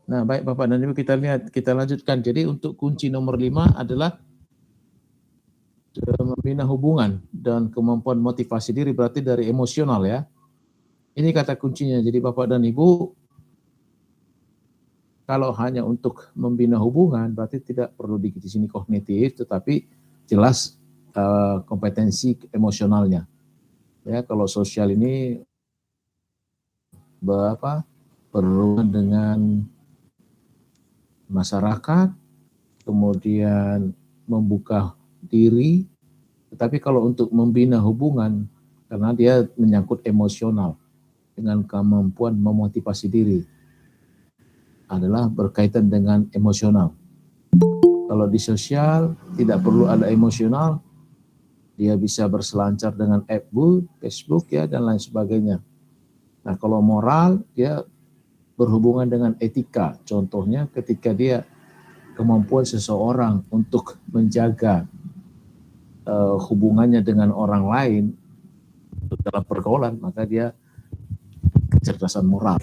Nah, baik Bapak dan Ibu, kita lihat, kita lanjutkan. Jadi untuk kunci nomor 5 adalah membina hubungan dan kemampuan motivasi diri, berarti dari emosional ya. Ini kata kuncinya. Jadi Bapak dan Ibu, kalau hanya untuk membina hubungan, berarti tidak perlu di sini kognitif, tetapi jelas kompetensi emosionalnya. Ya, kalau sosial ini berhubungan dengan masyarakat, kemudian membuka diri, tetapi kalau untuk membina hubungan, karena dia menyangkut emosional dengan kemampuan memotivasi diri, adalah berkaitan dengan emosional. Kalau di sosial tidak perlu ada emosional, dia bisa berselancar dengan Facebook ya dan lain sebagainya. Nah, kalau moral dia berhubungan dengan etika. Contohnya ketika dia kemampuan seseorang untuk menjaga hubungannya dengan orang lain dalam pergaulan, maka dia kecerdasan moral.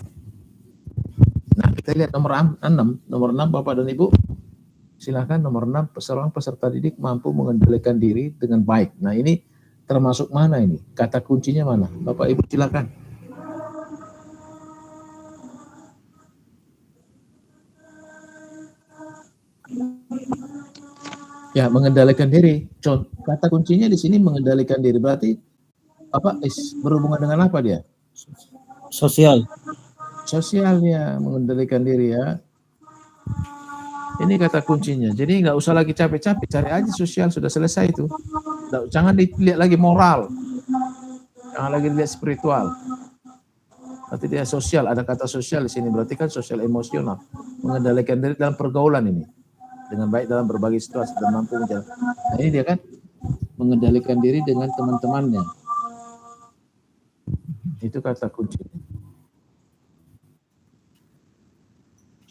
Nah, kita lihat nomor 6. Nomor 6 Bapak dan Ibu, silakan nomor 6, seorang peserta didik mampu mengendalikan diri dengan baik. Nah, ini termasuk mana ini? Kata kuncinya mana? Bapak Ibu silakan. Ya, mengendalikan diri. Kata kuncinya di sini mengendalikan diri. Berarti apa? Berhubungan dengan apa dia? Sosial. Sosialnya, mengendalikan diri ya. Ini kata kuncinya. Jadi nggak usah lagi capek-capek, cari aja sosial, sudah selesai itu. Jangan dilihat lagi moral, jangan lagi dilihat spiritual. Berarti dia sosial, ada kata sosial di sini. Berarti kan sosial emosional, mengendalikan diri dalam pergaulan ini dengan baik dalam berbagai situasi dan mampu menjalankan. Nah, ini dia kan mengendalikan diri dengan teman-temannya. Itu kata kuncinya.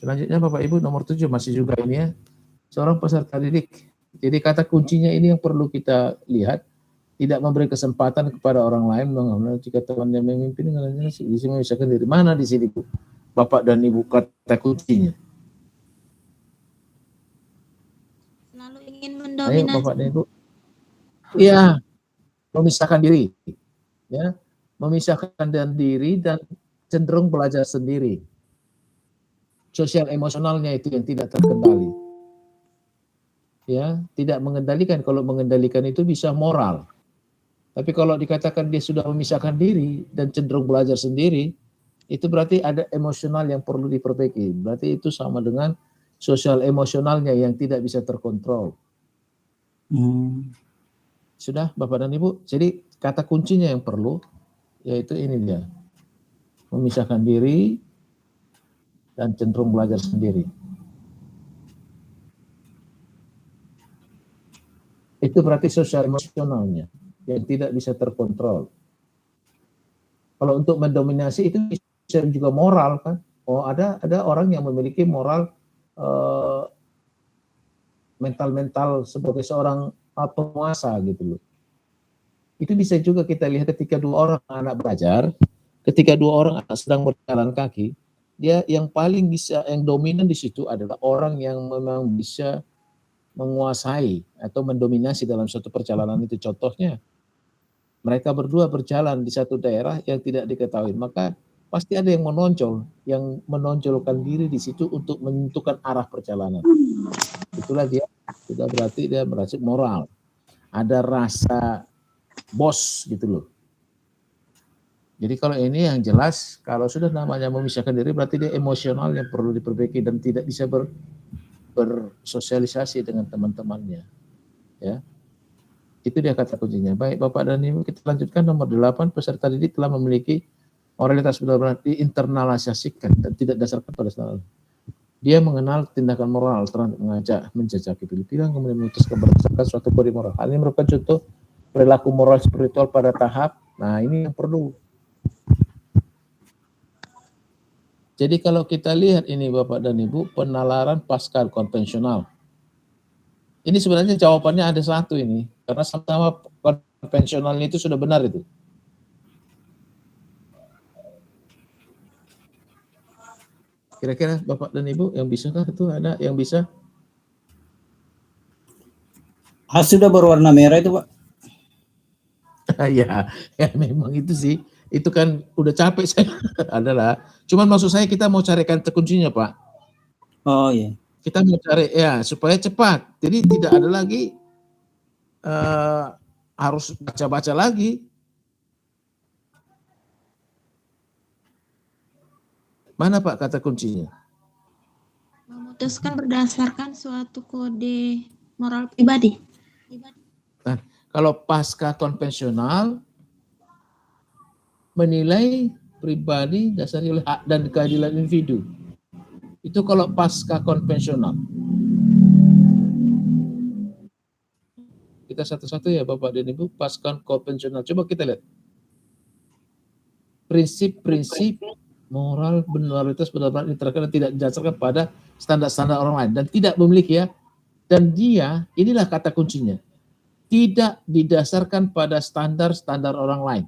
Selanjutnya Bapak Ibu nomor 7 masih juga ini ya. Seorang peserta didik. Jadi kata kuncinya ini yang perlu kita lihat, tidak memberi kesempatan kepada orang lain jika temannya memimpin bisa memisahkan diri. Mana di sini Bu? Bapak dan Ibu kata kuncinya. Selalu ingin mendominasi. Ayo Bapak dan Ibu. Iya, memisahkan diri. Ya, memisahkan diri dan cenderung belajar sendiri. Sosial emosionalnya itu yang tidak terkendali. Ya, tidak mengendalikan. Kalau mengendalikan itu bisa moral. Tapi kalau dikatakan dia sudah memisahkan diri dan cenderung belajar sendiri, itu berarti ada emosional yang perlu diperbaiki. Berarti itu sama dengan sosial emosionalnya yang tidak bisa terkontrol. Sudah Bapak dan Ibu? Jadi kata kuncinya yang perlu, yaitu ini dia. Memisahkan diri dan cenderung belajar sendiri. Itu berarti sosial emosionalnya yang tidak bisa terkontrol. Kalau untuk mendominasi itu bisa juga moral kan. Oh, ada orang yang memiliki moral mental sebagai seorang penguasa gitu loh. Itu bisa juga kita lihat ketika dua orang anak belajar, ketika dua orang sedang berjalan kaki, dia yang paling bisa, yang dominan di situ adalah orang yang memang bisa menguasai atau mendominasi dalam suatu perjalanan itu. Contohnya, mereka berdua berjalan di satu daerah yang tidak diketahui, maka pasti ada yang menonjolkan diri di situ untuk menentukan arah perjalanan. Itulah dia, sudah berarti dia merasa moral. Ada rasa bos gitu loh. Jadi kalau ini yang jelas, kalau sudah namanya memisahkan diri, berarti dia emosional yang perlu diperbaiki dan tidak bisa bersosialisasi dengan teman-temannya. Ya. Itu dia kata kuncinya. Baik Bapak dan Ibu, kita lanjutkan nomor 8, peserta didik telah memiliki moralitas benar-benar diinternalisasikan dan tidak dasarkan pada standar. Dia mengenal tindakan moral, mengajak, menjajaki pilihan, kemudian memutuskan berdasarkan suatu kode moral. Hal ini merupakan contoh perilaku moral spiritual pada tahap. Nah, ini yang perlu. Jadi kalau kita lihat ini Bapak dan Ibu, penalaran pasca konvensional. Ini sebenarnya jawabannya ada satu ini, karena sama-sama konvensionalnya itu sudah benar itu. Kira-kira Bapak dan Ibu yang bisakah itu ada yang bisa? Sudah berwarna merah itu, Pak. ya, ya memang itu sih. Itu kan udah capek saya. Adalah. Cuman maksud saya kita mau carikan kuncinya, Pak. Oh iya. Kita mau cari ya supaya cepat. Jadi tidak ada lagi harus baca-baca lagi. Mana Pak kata kuncinya? Memutuskan berdasarkan suatu kode moral pribadi. Nah, kalau pasca konvensional menilai pribadi dasar oleh hak dan keadilan individu. Itu kalau pasca konvensional. Kita satu-satu ya Bapak dan Ibu, pasca konvensional. Coba kita lihat. Prinsip-prinsip moral, moralitas benar-benar diterapkan tidak didasarkan pada standar-standar orang lain dan tidak memiliki ya. Dan dia, inilah kata kuncinya, tidak didasarkan pada standar-standar orang lain.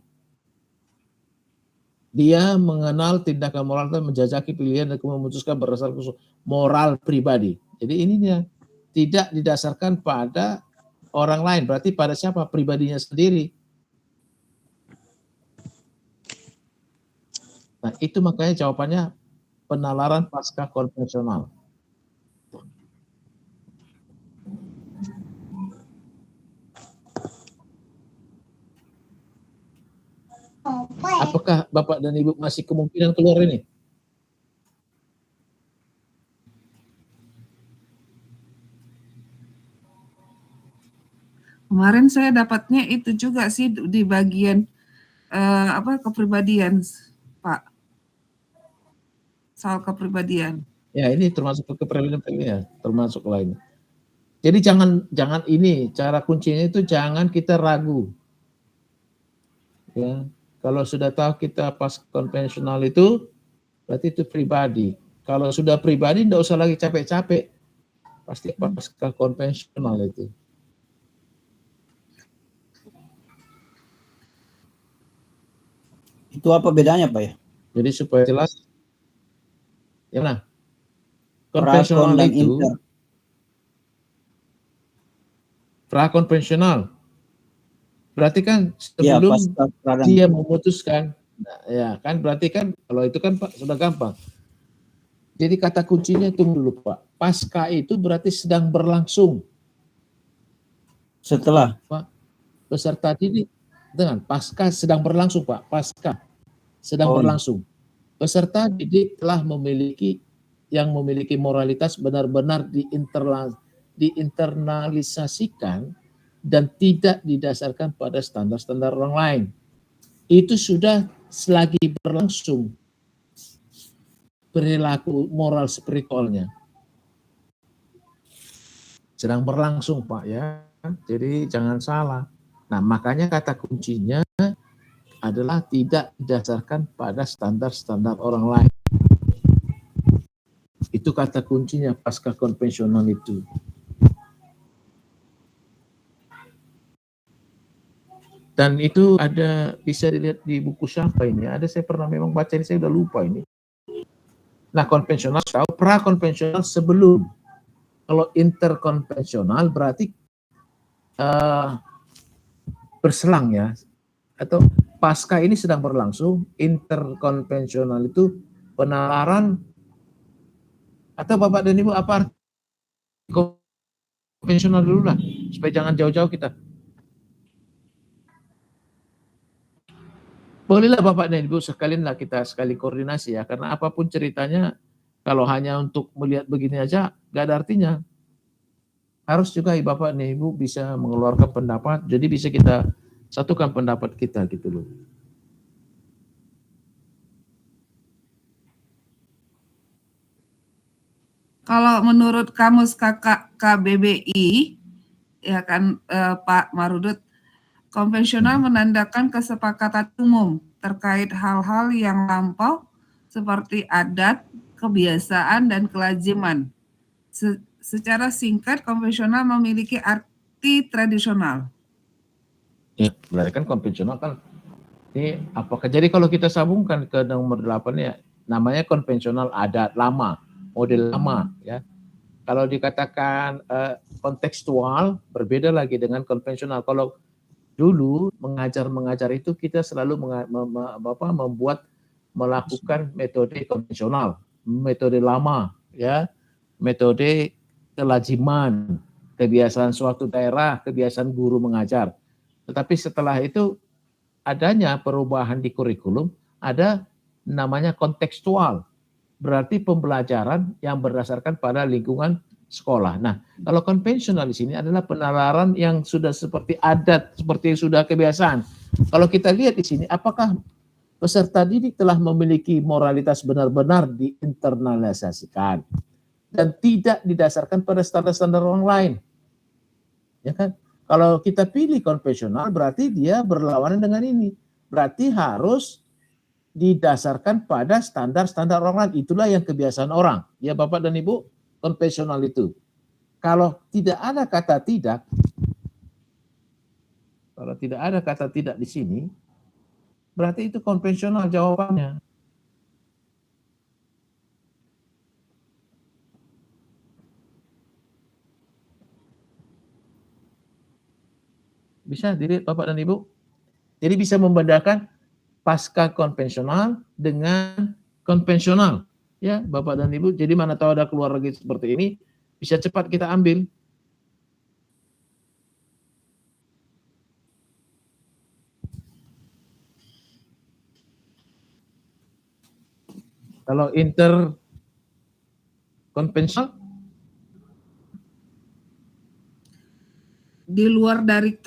Dia mengenal tindakan moral dan menjajaki pilihan dan memutuskan berdasarkan moral pribadi. Jadi ini dia, tidak didasarkan pada orang lain, berarti pada siapa? Pribadinya sendiri. Nah, itu makanya jawabannya penalaran pasca konvensional. Apakah Bapak dan Ibu masih kemungkinan keluar ini? Kemarin saya dapatnya itu juga sih di bagian kepribadian, Pak. Soal kepribadian. Ya, ini termasuk kepribadian ya, termasuk lain. Jadi jangan ini, cara kuncinya itu jangan kita ragu. Ya, kalau sudah tahu kita pas konvensional itu berarti itu pribadi. Kalau sudah pribadi tidak usah lagi capek-capek. Pasti pasca konvensional itu. Itu apa bedanya, Pak ya? Jadi supaya jelas. Ya nah. Konvensional itu prakonvensional. Berarti kan sebelum dia memutuskan, nah, ya kan berarti kan kalau itu kan Pak sudah gampang. Jadi kata kuncinya tunggu dulu Pak. Pasca itu berarti sedang berlangsung. Setelah Pak, peserta didik dengan pasca sedang berlangsung Pak. Pasca sedang berlangsung. Peserta didik telah memiliki yang memiliki moralitas benar-benar diinternalisasikan dan tidak didasarkan pada standar-standar orang lain. Itu sudah selagi berlangsung perilaku moral spiritualnya. Sedang berlangsung Pak ya. Jadi jangan salah. Nah makanya kata kuncinya adalah tidak didasarkan pada standar-standar orang lain. Itu kata kuncinya pasca konvensional itu. Dan itu ada bisa dilihat di buku siapa ini. Ada saya pernah memang baca ini, saya udah lupa ini. Nah konvensional tahu, prakonvensional sebelum. Kalau interkonvensional berarti berselang ya. Atau pasca ini sedang berlangsung, interkonvensional itu penalaran. Atau Bapak dan Ibu apa konvensional dulu lah, supaya jangan jauh-jauh kita. Bolehlah Bapak dan Ibu sekalian lah kita sekali koordinasi ya, karena apapun ceritanya kalau hanya untuk melihat begini aja gak ada artinya. Harus juga Bapak dan Ibu bisa mengeluarkan pendapat, jadi bisa kita satukan pendapat kita gitu loh. Kalau menurut Kamus KBBI, ya kan Pak Marudut, konvensional menandakan kesepakatan umum terkait hal-hal yang lampau seperti adat, kebiasaan, dan kelaziman. Secara singkat, konvensional memiliki arti tradisional. Ya, berarti kan konvensional kan ini apakah jadi kalau kita sambungkan ke nomor 8 ya, namanya konvensional adat lama, model lama ya. Kalau dikatakan kontekstual berbeda lagi dengan konvensional. Kalau dulu mengajar itu kita selalu melakukan metode konvensional, metode lama ya, metode kelaziman, kebiasaan suatu daerah, kebiasaan guru mengajar. Tetapi setelah itu adanya perubahan di kurikulum, ada namanya kontekstual. Berarti pembelajaran yang berdasarkan pada lingkungan sekolah. Nah, kalau konvensional di sini adalah penalaran yang sudah seperti adat, seperti sudah kebiasaan. Kalau kita lihat di sini, apakah peserta didik telah memiliki moralitas benar-benar diinternalisasikan dan tidak didasarkan pada standar-standar orang lain, ya kan? Kalau kita pilih konvensional, berarti dia berlawanan dengan ini. Berarti harus didasarkan pada standar-standar orang lain. Itulah yang kebiasaan orang. Ya Bapak dan Ibu, konvensional itu. Kalau tidak ada kata tidak, di sini, berarti itu konvensional jawabannya. Bisa dilihat Bapak dan Ibu? Jadi bisa membedakan pasca konvensional dengan konvensional. Ya, Bapak dan Ibu, jadi mana tahu ada keluar lagi seperti ini, bisa cepat kita ambil. Kalau interkonvensional, di luar dari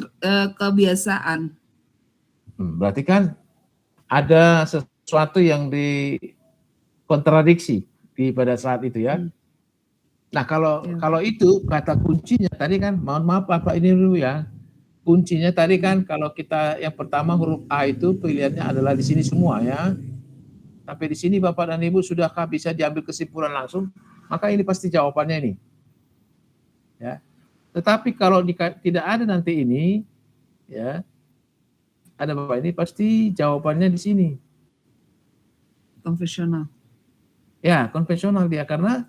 kebiasaan. Berarti kan ada sesuatu yang dikontradiksi pada saat itu ya. Nah kalau itu kata kuncinya tadi kan, mohon maaf Bapak ini dulu ya. Kuncinya tadi kan kalau kita yang pertama huruf A itu pilihannya adalah di sini semua ya. Tapi di sini Bapak dan Ibu sudahkah bisa diambil kesimpulan langsung? Maka ini pasti jawabannya ini. Ya. Tetapi kalau tidak ada nanti ini, ya, ada Bapak ini pasti jawabannya di sini. Konvensional. Ya, konvensional dia. Karena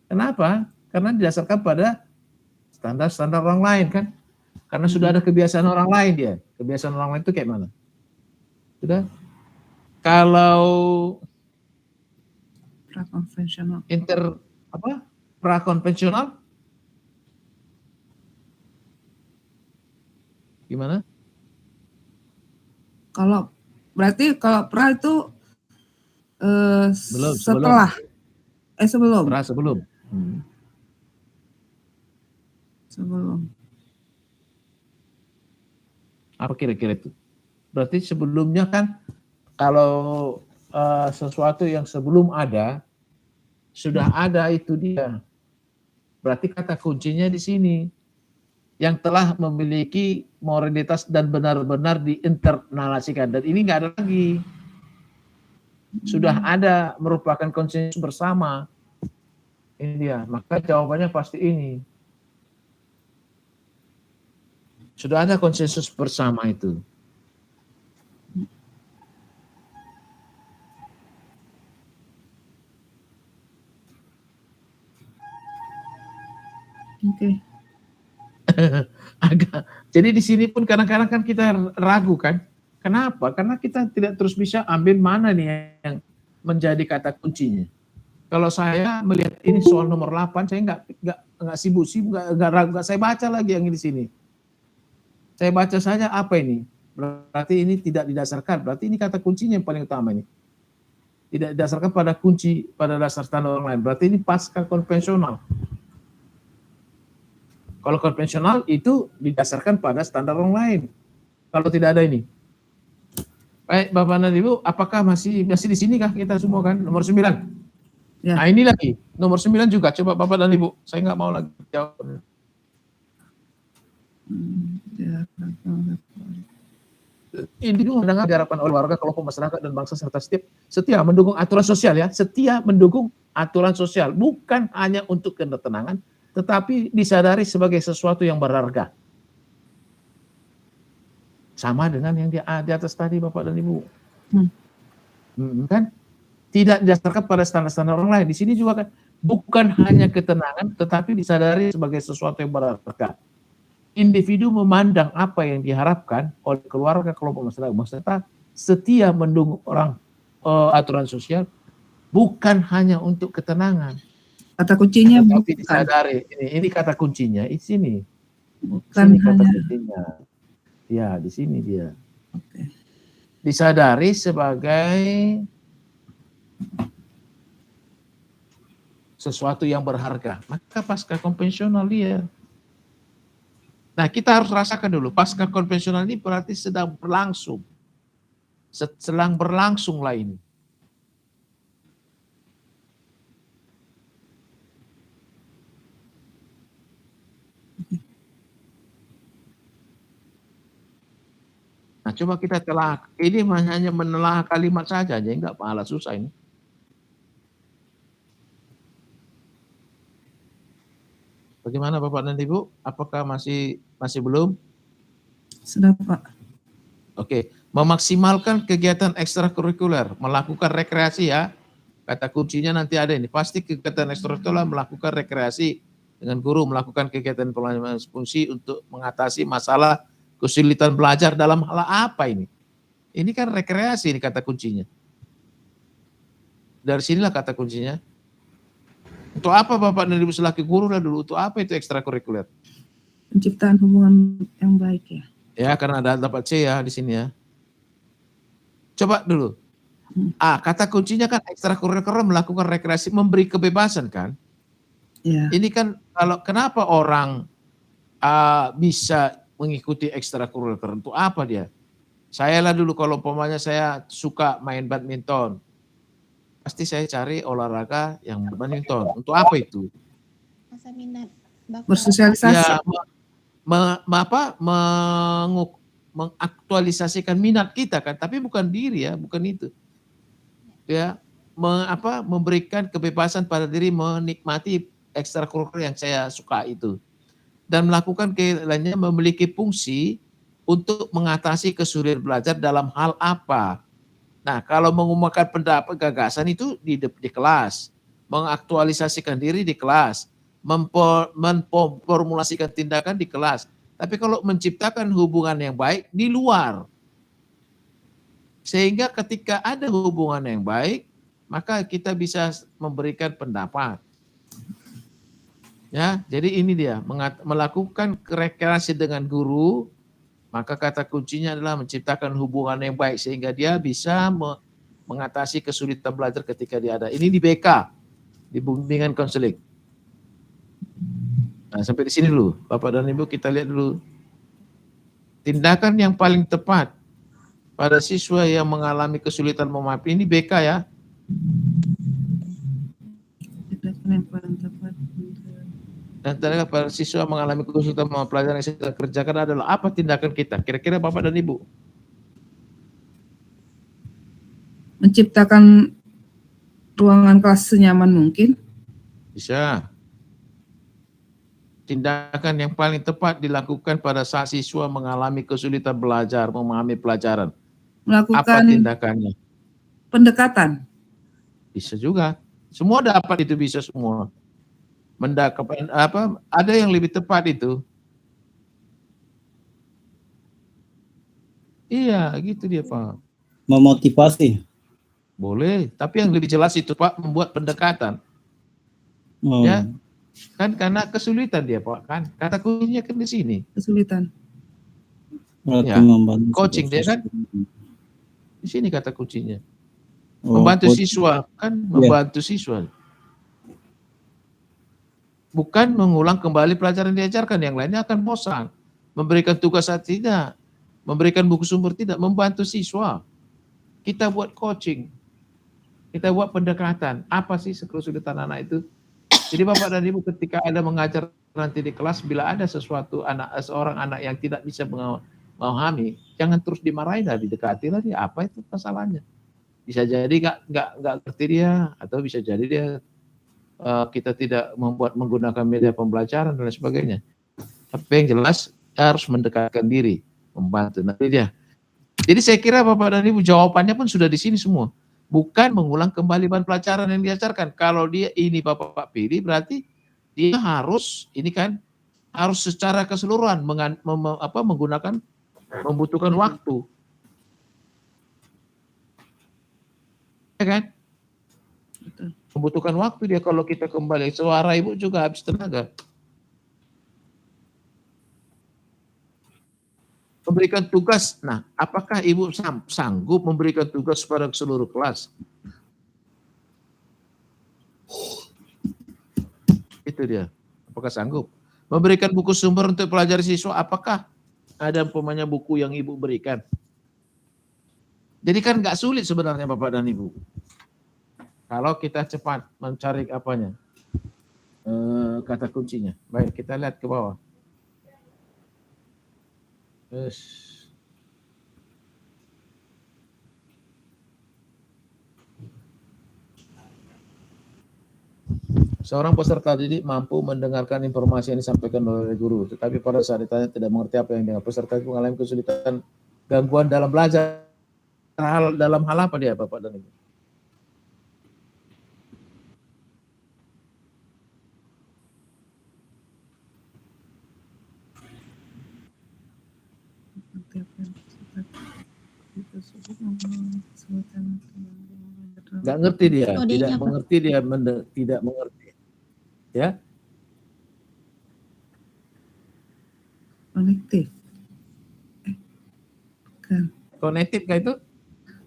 kenapa? Karena didasarkan pada standar-standar orang lain kan. Karena sudah ada kebiasaan orang lain dia. Kebiasaan orang lain itu kayak mana? Sudah? Kalau Prakonvensional. Prakonvensional gimana? Kalau berarti kalau pra itu Sebelum. Sebelum. Pra sebelum. Sebelum. Apa kira-kira itu? Berarti sebelumnya kan kalau sesuatu yang sebelum ada, sudah ada itu dia. Berarti kata kuncinya di sini. Yang telah memiliki moralitas dan benar-benar diinternalisasikan. Dan ini nggak ada lagi. Sudah ada, merupakan konsensus bersama. Ini dia. Maka jawabannya pasti ini. Sudah ada konsensus bersama itu. Oke. Jadi di sini pun kadang-kadang kan kita ragu kan. Kenapa? Karena kita tidak terus bisa ambil mana nih yang menjadi kata kuncinya. Kalau saya melihat ini soal nomor 8, saya nggak sibuk-sibuk, nggak saya baca lagi yang di sini. Saya baca saja apa ini. Berarti ini tidak didasarkan. Berarti ini kata kuncinya yang paling utama ini. Tidak didasarkan pada kunci, pada dasar standar orang lain. Berarti ini pasca konvensional. Kalau konvensional itu didasarkan pada standar orang lain. Kalau tidak ada ini. Baik, Bapak dan Ibu, apakah masih di sini kah kita semua kan? Nomor 9. Ya. Nah, ini lagi. Nomor 9 juga. Coba Bapak dan Ibu. Saya nggak mau lagi jawab. Ini mendengar diharapkan oleh warga, kelompok masyarakat dan bangsa serta setia mendukung aturan sosial ya. Setia mendukung aturan sosial. Bukan hanya untuk ketenangan, tetapi disadari sebagai sesuatu yang berharga. Sama dengan yang di atas tadi Bapak dan Ibu. Kan? tidak didasarkan pada standar-standar orang lain. Di sini juga kan bukan hanya ketenangan, tetapi disadari sebagai sesuatu yang berharga. Individu memandang apa yang diharapkan oleh keluarga, kelompok masyarakat, serta setia mendukung orang aturan sosial, bukan hanya untuk ketenangan. Kata kuncinya Tapi bukan, disadari, ini kata kuncinya, di sini. bukan Sini kata hanya. kuncinya. Ya, di sini dia. Oke. Disadari sebagai sesuatu yang berharga. Maka pasca konvensional dia. Nah, kita harus rasakan dulu. Pasca konvensional ini berarti sedang berlangsung. Sedang berlangsung lah ini. Nah, coba kita telah, ini hanya menelah kalimat saja, jadi enggak pahala susah ini. Bagaimana Bapak dan Ibu? Apakah masih belum? Sudah Pak. Oke, memaksimalkan kegiatan ekstrakurikuler, melakukan rekreasi ya. Kata kuncinya nanti ada ini. Pasti kegiatan ekstrakurikuler melakukan rekreasi dengan guru, melakukan kegiatan pelajaran fungsi untuk mengatasi masalah kesulitan belajar dalam hal apa ini? Ini kan rekreasi, ini kata kuncinya. Dari sinilah kata kuncinya. Untuk apa Bapak dan Ibu selaku guru lah dulu? Untuk apa itu ekstrakurikuler? Penciptaan hubungan yang baik ya. Ya, karena ada dapat C ya di sini ya. Coba dulu. Kata kuncinya kan ekstrakurikuler melakukan rekreasi, memberi kebebasan kan? Ya. Ini kan kalau kenapa orang bisa mengikuti ekstrakurikuler, untuk apa dia? Saya lah dulu kalau umpamanya saya suka main badminton, pasti saya cari olahraga yang badminton. Untuk apa itu? Masa minat Bapak. Bersosialisasi. Ya, mengaktualisasikan minat kita kan, tapi bukan diri ya, bukan itu. Ya, memberikan kebebasan pada diri menikmati ekstrakurikuler yang saya suka itu. Dan melakukan lainnya memiliki fungsi untuk mengatasi kesulitan belajar dalam hal apa. Nah, kalau mengumumkan pendapat gagasan itu di kelas, mengaktualisasikan diri di kelas, memformulasikan tindakan di kelas. Tapi kalau menciptakan hubungan yang baik di luar, sehingga ketika ada hubungan yang baik, maka kita bisa memberikan pendapat. Ya, jadi ini dia melakukan rekreasi dengan guru, maka kata kuncinya adalah menciptakan hubungan yang baik sehingga dia bisa mengatasi kesulitan belajar ketika dia ada. Ini di BK, di bimbingan konseling. Nah, sampai di sini dulu, Bapak dan Ibu kita lihat dulu. Tindakan yang paling tepat pada siswa yang mengalami kesulitan memahami, ini BK ya. Tindakan yang paling tepat. Dan ternyata para siswa mengalami kesulitan memahami pelajaran yang kita kerjakan adalah apa tindakan kita? Kira-kira Bapak dan Ibu? Menciptakan ruangan kelas senyaman mungkin. Bisa. Tindakan yang paling tepat dilakukan pada saat siswa mengalami kesulitan belajar, memahami pelajaran. Apa Melakukan tindakannya? pendekatan. Bisa juga. Semua dapat itu, bisa semua. Ada yang lebih tepat itu. Iya, gitu dia Pak. Memotivasi. Boleh, tapi yang lebih jelas itu Pak, membuat pendekatan. Oh. Ya, kan karena kesulitan dia Pak, kan kata kuncinya kan di sini. Kesulitan. Berarti Ya, membantu coaching dia kan? siswa. Di sini kata kuncinya. Oh, Membantu coach. siswa, kan membantu siswa. Bukan mengulang kembali pelajaran yang diajarkan, yang lainnya akan bosan. Memberikan tugas saat tidak, memberikan buku sumber tidak, membantu siswa. Kita buat coaching, kita buat pendekatan. Apa sih kesulitan anak itu? Jadi Bapak dan Ibu ketika ada mengajar nanti di kelas, bila ada seorang anak yang tidak bisa memahami, jangan terus dimarahin, didekati lah dia. Apa itu masalahnya? Bisa jadi nggak ngerti dia, atau bisa jadi dia kita tidak menggunakan media pembelajaran dan lain sebagainya. Tapi yang jelas harus mendekatkan diri, membantu. Nanti dia. Jadi saya kira Bapak dan Ibu jawabannya pun sudah di sini semua. bukan mengulang kembali bahan pelajaran yang diajarkan. Kalau dia ini Bapak pilih, berarti dia harus ini kan harus secara keseluruhan menggunakan membutuhkan waktu, ya kan? Betul. Membutuhkan waktu dia kalau kita kembali. Suara ibu juga habis tenaga. Memberikan tugas. Nah, apakah ibu sanggup memberikan tugas pada seluruh kelas? Itu dia. Apakah sanggup? Memberikan buku sumber untuk pelajari siswa, apakah ada umpamanya buku yang ibu berikan? Jadi kan nggak sulit sebenarnya Bapak dan Ibu. Kalau kita cepat mencari apanya, kata kuncinya. Baik, kita lihat ke bawah. Yes. Seorang peserta didik mampu mendengarkan informasi yang disampaikan oleh guru, tetapi pada saat ditanya tidak mengerti apa yang dengar. Peserta itu mengalami kesulitan, gangguan dalam belajar. Dalam hal apa dia, Bapak dan Ibu? Nggak ngerti dia, tidak mengerti dia, tidak mengerti. Ya, Konektif. Bukan. konektif kan itu?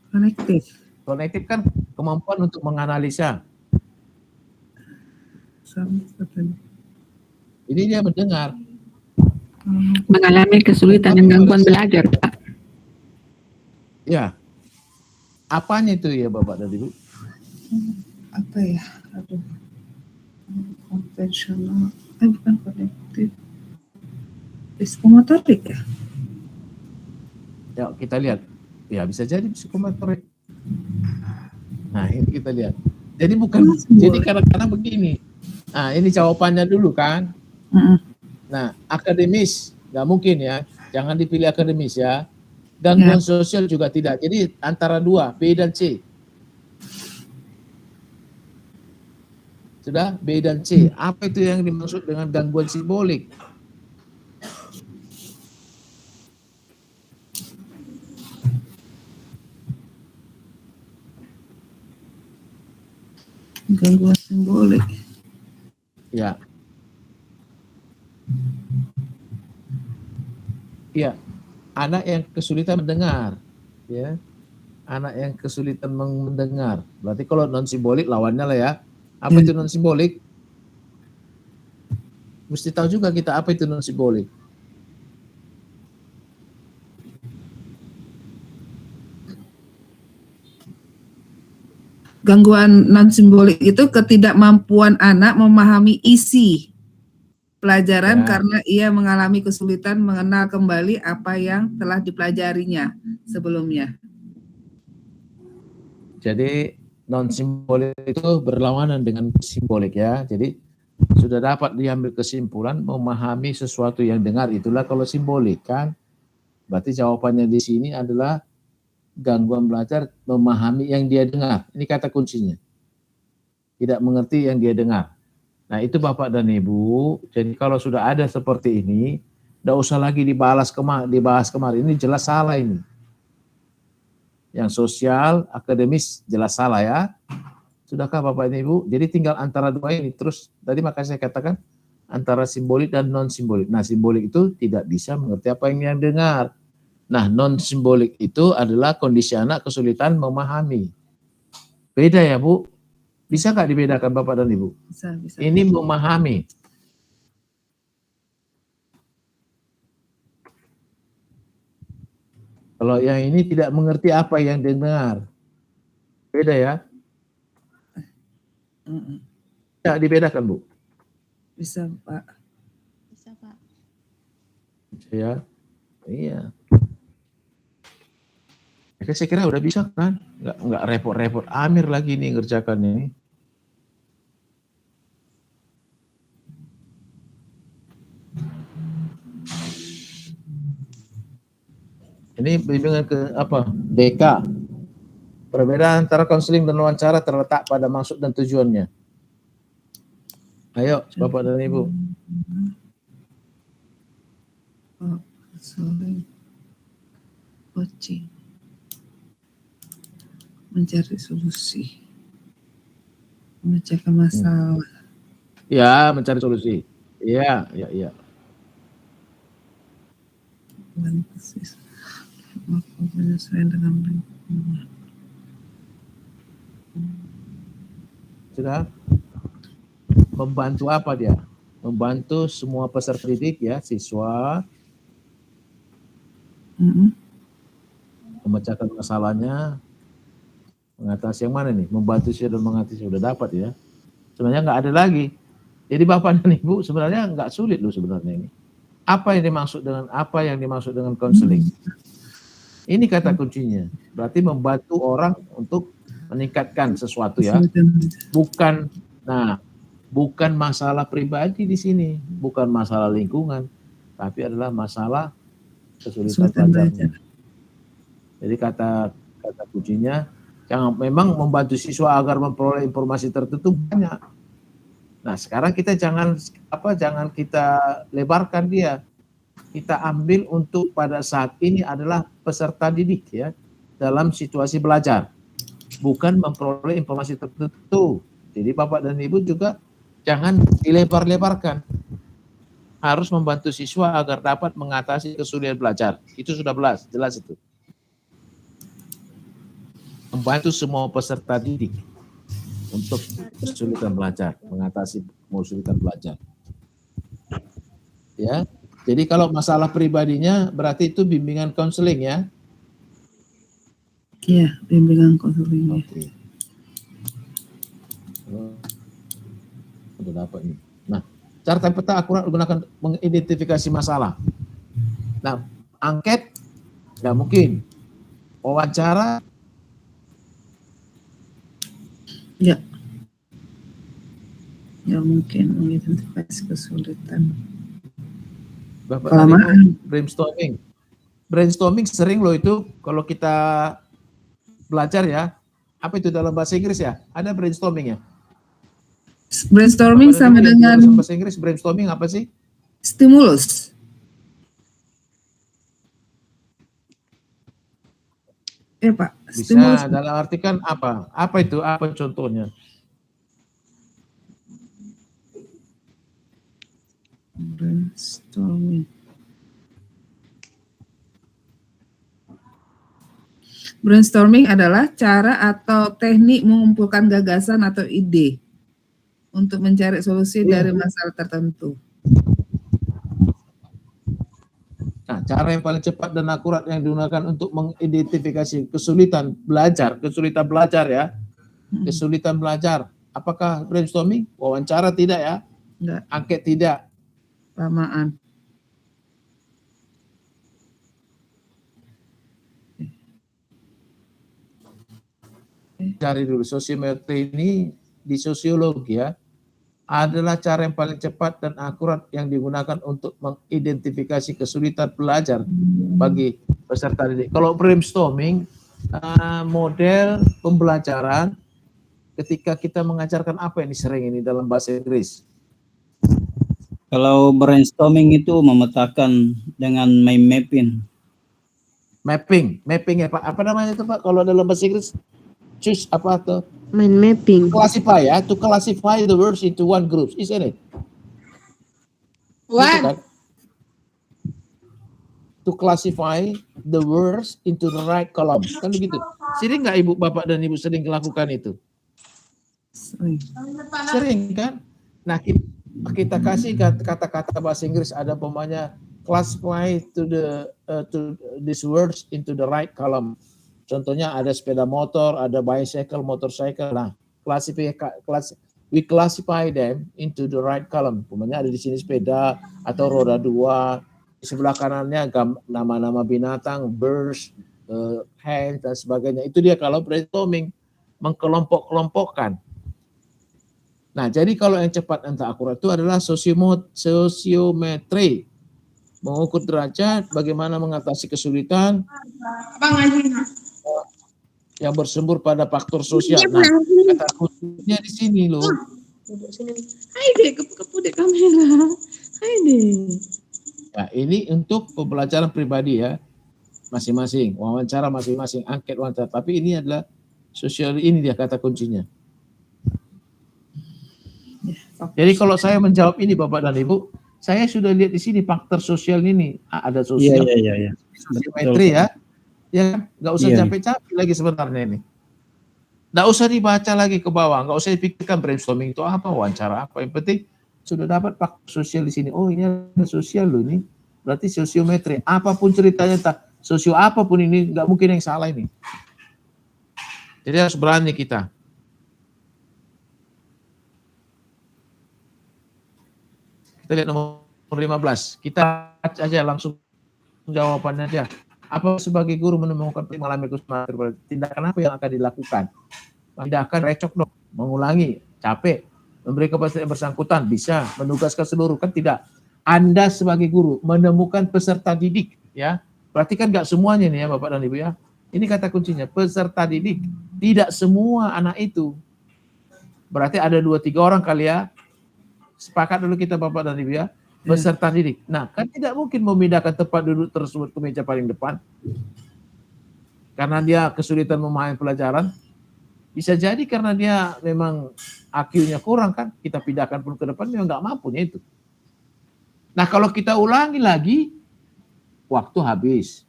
Konektif. Konektif kan kemampuan untuk menganalisa. Ini dia mendengar. Mengalami kesulitan dan gangguan belajar, Pak. Ya, apanya itu ya Bapak dan Ibu? Apa ya? Aduh. Konvensional. Bukan konektif. Psikomotorik ya? Ya, kita lihat. Ya, bisa jadi psikomotorik. Nah, ini kita lihat. Jadi bukan, jadi kadang-kadang begini. Nah, ini jawabannya dulu kan. Nah, akademis, nggak mungkin ya. Jangan dipilih akademis ya. Gangguan sosial juga tidak. Jadi antara dua, B dan C. Sudah, B dan C. Apa itu yang dimaksud dengan gangguan simbolik? Gangguan simbolik. Ya. Ya, anak yang kesulitan mendengar, ya. Anak yang kesulitan mendengar. Berarti kalau non simbolik lawannya lah ya. Apa itu non simbolik? Mesti tahu juga kita apa itu non simbolik. Gangguan non simbolik itu ketidakmampuan anak memahami isi pelajaran karena ia mengalami kesulitan mengenal kembali apa yang telah dipelajarinya sebelumnya. Jadi non simbolik itu berlawanan dengan simbolik ya. Jadi sudah dapat diambil kesimpulan memahami sesuatu yang dengar, itulah kalau simbolik kan. Berarti jawabannya di sini adalah gangguan belajar memahami yang dia dengar. Ini kata kuncinya. Tidak mengerti yang dia dengar. Nah, itu Bapak dan Ibu. Jadi kalau sudah ada seperti ini, tidak usah lagi dibahas kemarin. Ini jelas salah ini. Yang sosial, akademis jelas salah ya. Sudahkah Bapak dan Ibu? Jadi tinggal antara dua ini. Terus tadi makanya saya katakan antara simbolik dan non simbolik. Nah, simbolik itu tidak bisa mengerti apa yang dia dengar. Nah, non simbolik itu adalah kondisi anak kesulitan memahami. Beda ya Bu? Bisa nggak dibedakan Bapak dan Ibu? Bisa. Ini memahami. Kalau yang ini tidak mengerti apa yang dengar. Beda ya? Tidak dibedakan Bu? Bisa Pak. Bisa Pak. Ya, iya. Ya, saya kira udah bisa kan? Nggak repot-repot. Amir lagi nih ngerjakan ini. Ini bimbingan ke apa? DK. Perbedaan antara konseling dan wawancara terletak pada maksud dan tujuannya. Ayo, Bapak dan Ibu. Coaching. Mencari solusi. Memecahkan masalah. Ya, mencari solusi. Iya, iya, iya. Penyesuaian dengan lingkungan. Sudah? Membantu apa dia? Membantu semua peserta didik ya, siswa memecahkan masalahnya, mengatasi yang mana nih? Membantu siswa dan mengatasi, sudah dapat ya. Sebenarnya nggak ada lagi. Jadi Bapak dan Ibu sebenarnya nggak sulit loh sebenarnya ini. Apa yang dimaksud dengan konseling? Ini kata kuncinya. Berarti membantu orang untuk meningkatkan sesuatu ya. Bukan masalah pribadi di sini, bukan masalah lingkungan, tapi adalah masalah kesulitan belajarnya. Jadi kata kuncinya, memang membantu siswa agar memperoleh informasi tertentu banyak. Nah, sekarang kita jangan kita lebarkan dia. Kita ambil untuk pada saat ini adalah peserta didik ya, dalam situasi belajar. Bukan memperoleh informasi tertentu. Jadi Bapak dan Ibu juga jangan dilebar-lebarkan. Harus membantu siswa agar dapat mengatasi kesulitan belajar. Itu sudah jelas itu. Membantu semua peserta didik untuk kesulitan belajar, mengatasi kesulitan belajar. Ya. Jadi kalau masalah pribadinya berarti itu bimbingan konseling ya. Iya, bimbingan konseling. Oke. Udah dapat nih. Nah, cara peta akurat digunakan mengidentifikasi masalah. Nah, angket nggak mungkin. Wawancara ya mungkin mengidentifikasi kesulitan. Bapak tadi brainstorming sering loh itu kalau kita belajar ya. Apa itu dalam bahasa Inggris ya? Ada brainstorming ya? Brainstorming sama dengan bahasa Inggris brainstorming apa sih? Stimulus. Ya Pak. Bisa Stimulus. dalam arti kan apa? Apa itu? Apa contohnya? Brainstorming. Brainstorming adalah cara atau teknik mengumpulkan gagasan atau ide untuk mencari solusi dari masalah tertentu. Nah, cara yang paling cepat dan akurat yang digunakan untuk mengidentifikasi kesulitan belajar ya. Kesulitan belajar. Apakah brainstorming? Wawancara tidak ya? Enggak. Angket tidak. Samaan. Cari dulu sosiometri ini di sosiologi ya adalah cara yang paling cepat dan akurat yang digunakan untuk mengidentifikasi kesulitan belajar bagi peserta didik. Kalau brainstorming model pembelajaran ketika kita mengajarkan apa ini sering ini dalam bahasa Inggris. Kalau brainstorming itu memetakan dengan mind mapping. Mapping ya Pak. Apa namanya itu Pak kalau dalam bahasa Inggris? Choose apa tuh? Mind mapping. Classify ya, to classify the words into one group, isn't it? What? Gitu kan? To classify the words into the right column, kan begitu. Sering nggak Ibu, Bapak dan Ibu sering melakukan itu? Sering kan? Nah kita kasih kata-kata bahasa Inggris ada umpamanya classify to these words into the right column. Contohnya ada sepeda motor, ada bicycle, motorcycle. Nah, we classify them into the right column. Umpamanya ada di sini sepeda atau roda 2. Di sebelah kanannya nama-nama binatang, birds, hands dan sebagainya. Itu dia kalau brainstorming, mengkelompok-kelompokkan. Nah, jadi kalau yang cepat dan tak akurat itu adalah sosiometri. Mengukur derajat, bagaimana mengatasi kesulitan. yang bersumber pada faktor sosial. Nah, kata kuncinya di sini loh. Duduk sini. Hai deh, kepu deh kamera. Hai deh. Ya, ini untuk pembelajaran pribadi ya, masing-masing, wawancara masing-masing, angket wawancara. Tapi ini adalah sosial, ini dia kata kuncinya. Jadi kalau saya menjawab ini Bapak dan Ibu, saya sudah lihat di sini faktor sosial ini. Ada sosial, Iya. sosiometri ya. Ya, nggak usah capek-capek lagi sebenarnya ini. Nggak usah dibaca lagi ke bawah, nggak usah dipikirkan brainstorming itu apa, wawancara apa. Yang penting sudah dapat faktor sosial di sini. Oh, ini ada sosial loh ini. Berarti sosiometri. Apapun ceritanya, sosio apapun ini, nggak mungkin yang salah ini. Jadi harus berani kita. Kita lihat nomor 15. Kita aja langsung jawabannya aja. Apa sebagai guru menemukan mengalami kesulitan, tindakan apa yang akan dilakukan? Tindakan recok dong, mengulangi, capek, memberi kepastian yang bersangkutan, bisa, menugaskan seluruh, kan tidak. Anda sebagai guru menemukan peserta didik, ya. Berarti kan nggak semuanya nih ya Bapak dan Ibu ya. Ini kata kuncinya, peserta didik. Tidak semua anak itu. Berarti ada 2-3 orang kali ya. Sepakat dulu kita Bapak dan Ibu ya. Peserta didik. Nah, kan tidak mungkin memindahkan tempat duduk tersebut ke meja paling depan. Karena dia kesulitan memahami pelajaran. Bisa jadi karena dia memang IQ-nya kurang kan. Kita pindahkan pun ke depan, memang nggak mampu itu. Nah, kalau kita ulangi lagi, waktu habis.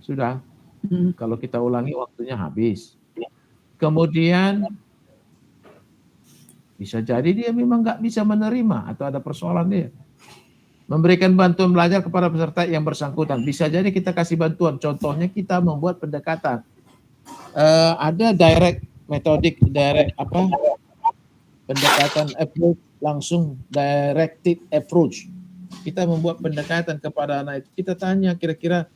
Sudah. Kalau kita ulangi, waktunya habis. Kemudian bisa jadi dia memang nggak bisa menerima atau ada persoalan dia. Memberikan bantuan belajar kepada peserta yang bersangkutan. Bisa jadi kita kasih bantuan. Contohnya kita membuat pendekatan. Ada direct metodik, pendekatan approach, langsung directed approach. Kita membuat pendekatan kepada anak itu. Kita tanya kira-kira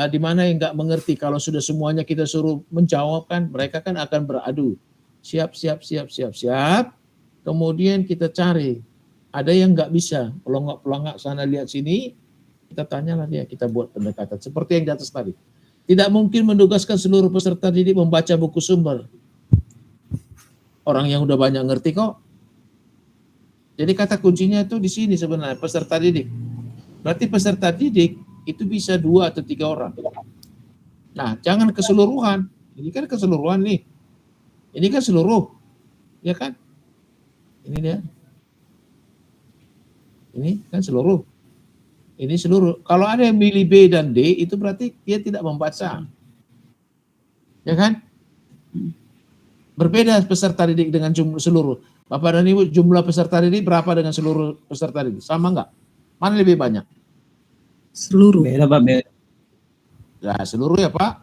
di mana yang nggak mengerti. Kalau sudah semuanya kita suruh menjawab kan, mereka kan akan beradu. Siap. Kemudian kita cari, ada yang nggak bisa, pelongak sana lihat sini, kita tanyalah dia, kita buat pendekatan. Seperti yang di atas tadi. Tidak mungkin menugaskan seluruh peserta didik membaca buku sumber. Orang yang udah banyak ngerti kok. Jadi kata kuncinya itu di sini sebenarnya, peserta didik. Berarti peserta didik itu bisa 2 atau 3 orang. Nah, jangan keseluruhan. Ini kan keseluruhan nih. Ini kan seluruh. Ya kan? Ini dia. Ini kan seluruh. Ini seluruh. Kalau ada yang milih B dan D, itu berarti dia tidak membaca. Ya kan? Berbeda peserta didik dengan jumlah seluruh. Bapak dan Ibu, jumlah peserta didik berapa dengan seluruh peserta didik? Sama enggak? Mana lebih banyak? Seluruh. Beda Pak, beda. Nah, seluruh ya Pak.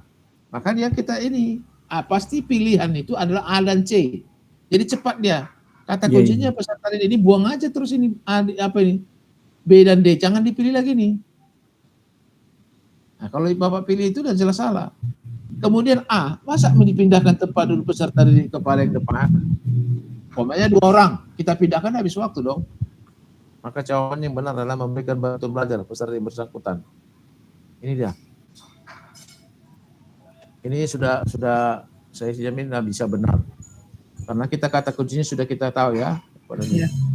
Makanya kita ini, pasti pilihan itu adalah A dan C. Jadi cepat dia. Kata kuncinya peserta didik ini buang aja terus ini apa ini B dan D, jangan dipilih lagi nih. Nah, kalau Bapak pilih itu udah jelas salah. Kemudian A, masa dipindahkan tempat duduk peserta didik ke paling depan? Pokoknya 2 orang, kita pindahkan habis waktu dong. Maka jawaban yang benar adalah memberikan bantuan belajar peserta yang bersangkutan. Ini dia. Ini sudah saya jamin bisa benar. Karena kita kata kuncinya sudah kita tahu ya.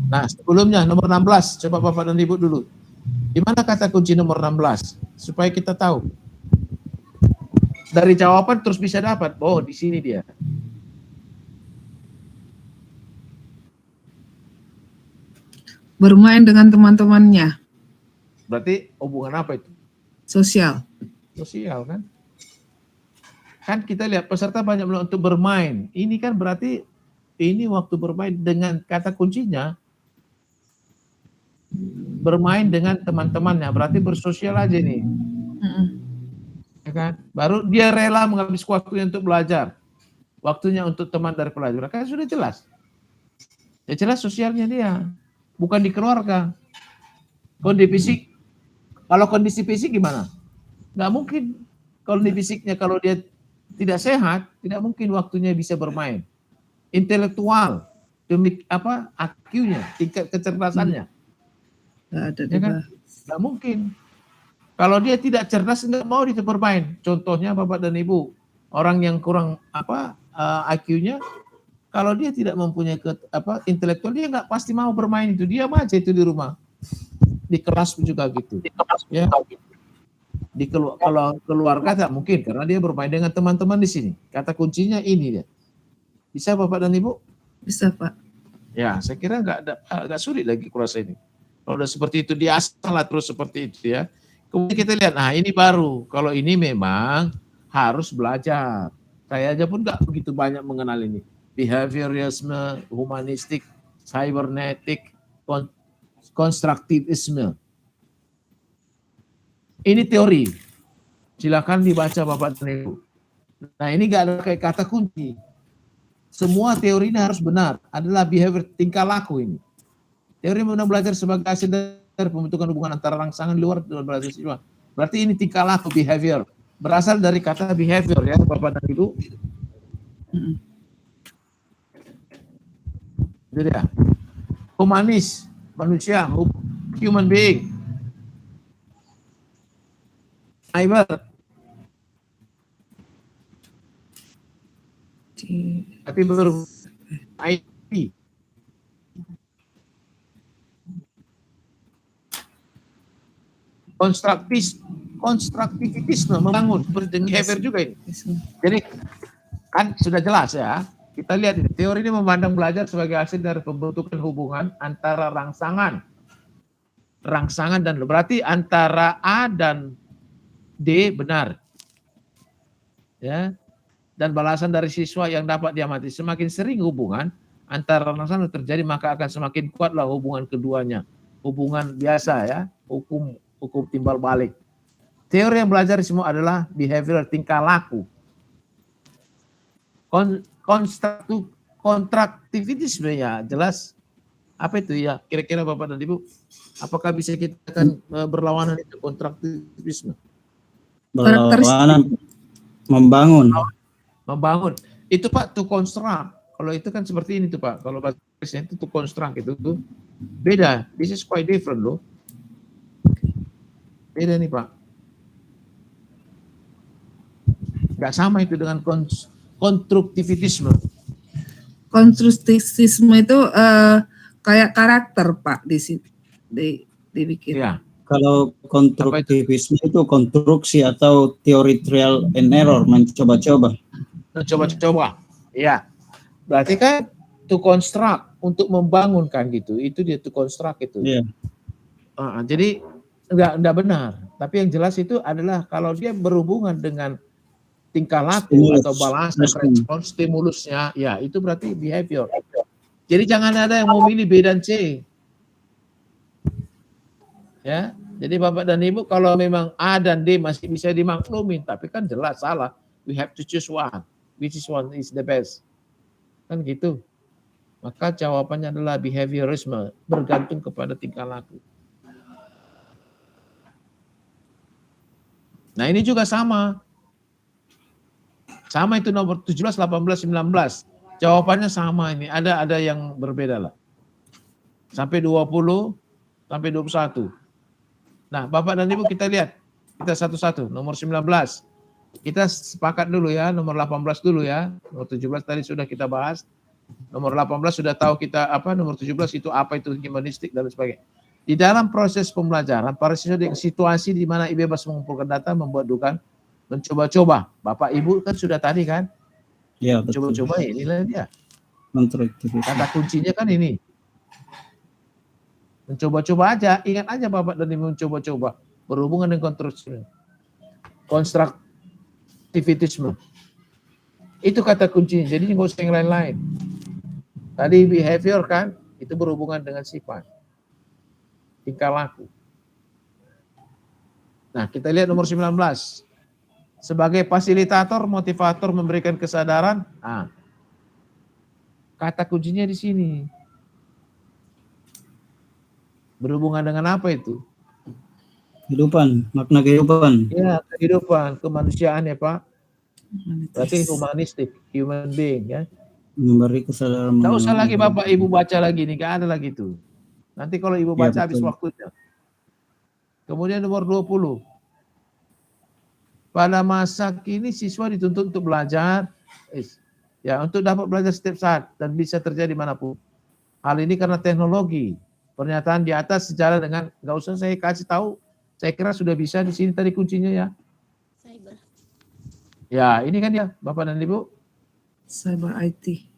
Nah, sebelumnya nomor 16, coba Bapak dan Ibu dulu. Di mana kata kunci nomor 16? Supaya kita tahu. Dari jawaban terus bisa dapat. Oh, di sini dia. Bermain dengan teman-temannya. Berarti hubungan apa itu? Sosial. Sosial kan? Kan kita lihat peserta banyak untuk bermain. Ini kan berarti ini waktu bermain dengan kata kuncinya bermain dengan teman-temannya, berarti bersosial aja nih. Ya kan? Baru dia rela menghabiskan waktunya untuk belajar. Waktunya untuk teman dari pelajar. Kan sudah jelas. Ya jelas sosialnya dia. Bukan di keluarga. Kondisi fisik. Kalau kondisi fisik gimana? Nggak mungkin kondisi fisiknya kalau dia tidak sehat, tidak mungkin waktunya bisa bermain. Intelektual, demi apa IQ-nya, tingkat kecerdasannya. Nggak ada Ya kan? Nggak mungkin. Kalau dia tidak cerdas, nggak mau dia bermain. Contohnya Bapak dan Ibu, Orang yang kurang IQ-nya, kalau dia tidak mempunyai intelektual, dia nggak pasti mau bermain itu. Diam aja itu di rumah. Di kelas juga gitu. Ya. Kalau keluarga tak mungkin karena dia bermain dengan teman-teman di sini. Kata kuncinya ini dia. Bisa Bapak dan Ibu? Bisa, Pak. Ya, saya kira nggak sulit lagi kurasa ini. Kalau udah seperti itu dia salah terus seperti itu ya. Kemudian kita lihat, nah ini baru. Kalau ini memang harus belajar. Saya aja pun nggak begitu banyak mengenal ini. Behaviorisme, humanistik, cybernetik, konstruktivisme. Ini teori. Silakan dibaca Bapak dan Ibu. Nah ini nggak ada kayak kata kunci. Semua teori ini harus benar. Adalah behavior, tingkah laku ini. Teori belajar sebagai hasil dari pembentukan hubungan antara rangsangan luar dan belajar siswa. Berarti ini tingkah laku, behavior. Berasal dari kata behavior ya Bapak dan Ibu. Itu dia. Humanis, manusia, human being. Cyber. Tapi IT. Konstruktivitisme, membangun, behavior juga ini. Jadi kan sudah jelas ya. Kita lihat ini, teori ini memandang belajar sebagai hasil dari pembentukan hubungan antara rangsangan dan berarti antara A dan D benar. Ya. Dan balasan dari siswa yang dapat diamati. Semakin sering hubungan antara rangsangan terjadi, maka akan semakin kuatlah hubungan keduanya. Hubungan biasa ya, hukum timbal balik. Teori yang belajar semua adalah behavior, tingkah laku. Kontraktivitisme ya jelas. Apa itu ya? Kira-kira Bapak dan Ibu, apakah bisa kita akan berlawanan itu kontraktivisme? Berlawanan, membangun. Itu Pak, to construct. Kalau itu kan seperti ini tuh Pak. Kalau bahasa Inggrisnya itu to construct itu tuh beda. This is quite different loh. Beda nih Pak. Nggak sama itu dengan konstruktivitisme. Konstruktivisme itu kayak karakter Pak di situ dibikin. Ya. Kalau konstruktivisme itu konstruksi atau teori trial and error, mencoba-coba. Iya. Berarti kan to construct, untuk membangunkan gitu. Itu dia to construct itu. Iya. Jadi enggak benar. Tapi yang jelas itu adalah kalau dia berhubungan dengan tingkah laku atau balasan respons stimulusnya, ya itu berarti behavior. Jadi jangan ada yang mau milih B dan C. Ya, jadi Bapak dan Ibu kalau memang A dan D masih bisa dimaklumin, tapi kan jelas salah. We have to choose one, which one is the best. Kan gitu. Maka jawabannya adalah behaviorisme, bergantung kepada tingkah laku. Nah ini juga sama. Sama itu nomor 17, 18, 19. Jawabannya sama ini. Ada yang berbeda lah. Sampai 20, sampai 21. Nah Bapak dan Ibu kita lihat. Kita satu-satu. Nomor 19. Kita sepakat dulu ya. Nomor 18 dulu ya. Nomor 17 tadi sudah kita bahas. Nomor 18 sudah tahu kita apa. Nomor 17 itu apa itu humanistik dan sebagainya. Di dalam proses pembelajaran, para siswa dengan situasi di mana bebas mengumpulkan data, membuat dugaan, mencoba-coba. Bapak Ibu kan sudah tadi kan? Ya, betul. Coba-coba inilah dia. Kata kuncinya kan ini. Mencoba-coba aja, ingat aja Bapak dan Ibu mencoba-coba. Berhubungan dengan konstruktivitisme. Itu kata kuncinya, jadi nggak usah yang lain-lain. Tadi behavior kan, itu berhubungan dengan sifat. Tingkah laku. Nah, kita lihat nomor 19. Sebagai fasilitator, motivator, memberikan kesadaran. Kata kuncinya di sini. Berhubungan dengan apa itu? Kehidupan, makna kehidupan. Ya, kehidupan, kemanusiaan ya Pak. Berarti humanistik, human being ya. Memberi kesadaran. Nggak usah lagi Bapak Ibu baca lagi nih, nggak ada lagi itu. Nanti kalau Ibu baca habis waktunya. Kemudian nomor 20. pada masa kini siswa dituntut untuk belajar, ya untuk dapat belajar setiap saat dan bisa terjadi manapun. Hal ini karena teknologi. Pernyataan di atas sejalan dengan, nggak usah saya kasih tahu, saya kira sudah bisa di sini tadi kuncinya ya. Cyber. Ya, ini kan ya, Bapak dan Ibu. Cyber IT.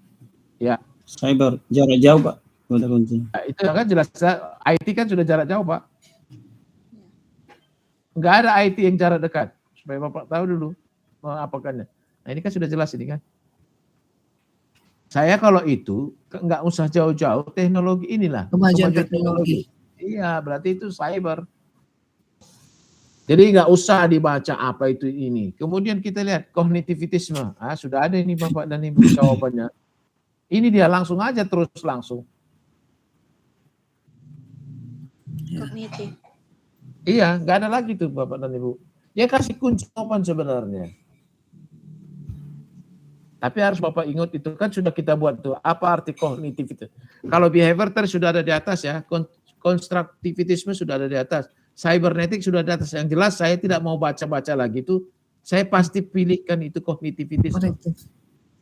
Ya. Cyber jarak jauh, Pak. Udah kunci. Nah, itu kan jelas, IT kan sudah jarak jauh, Pak. Nggak ada IT yang jarak dekat. Supaya Bapak tahu dulu mengapakannya. Nah, ini kan sudah jelas ini kan. Saya kalau itu nggak usah jauh-jauh, teknologi inilah. Kemajuan teknologi. Iya, berarti itu cyber. Jadi nggak usah dibaca apa itu ini. Kemudian kita lihat kognitivitisme. Ah, sudah ada ini Bapak dan Ibu jawabannya. Ini dia langsung aja terus langsung. Kognitif. Iya, nggak ada lagi tuh Bapak dan Ibu. Dia kasih kunci jawaban sebenarnya. Tapi harus Bapak ingat itu kan sudah kita buat tuh. Apa arti kognitivitas? Kalau behavior tadi sudah ada di atas ya. Konstruktivitisme sudah ada di atas. Cybernetik sudah di atas. Yang jelas saya tidak mau baca-baca lagi itu. Saya pasti pilihkan itu kognitivitisme.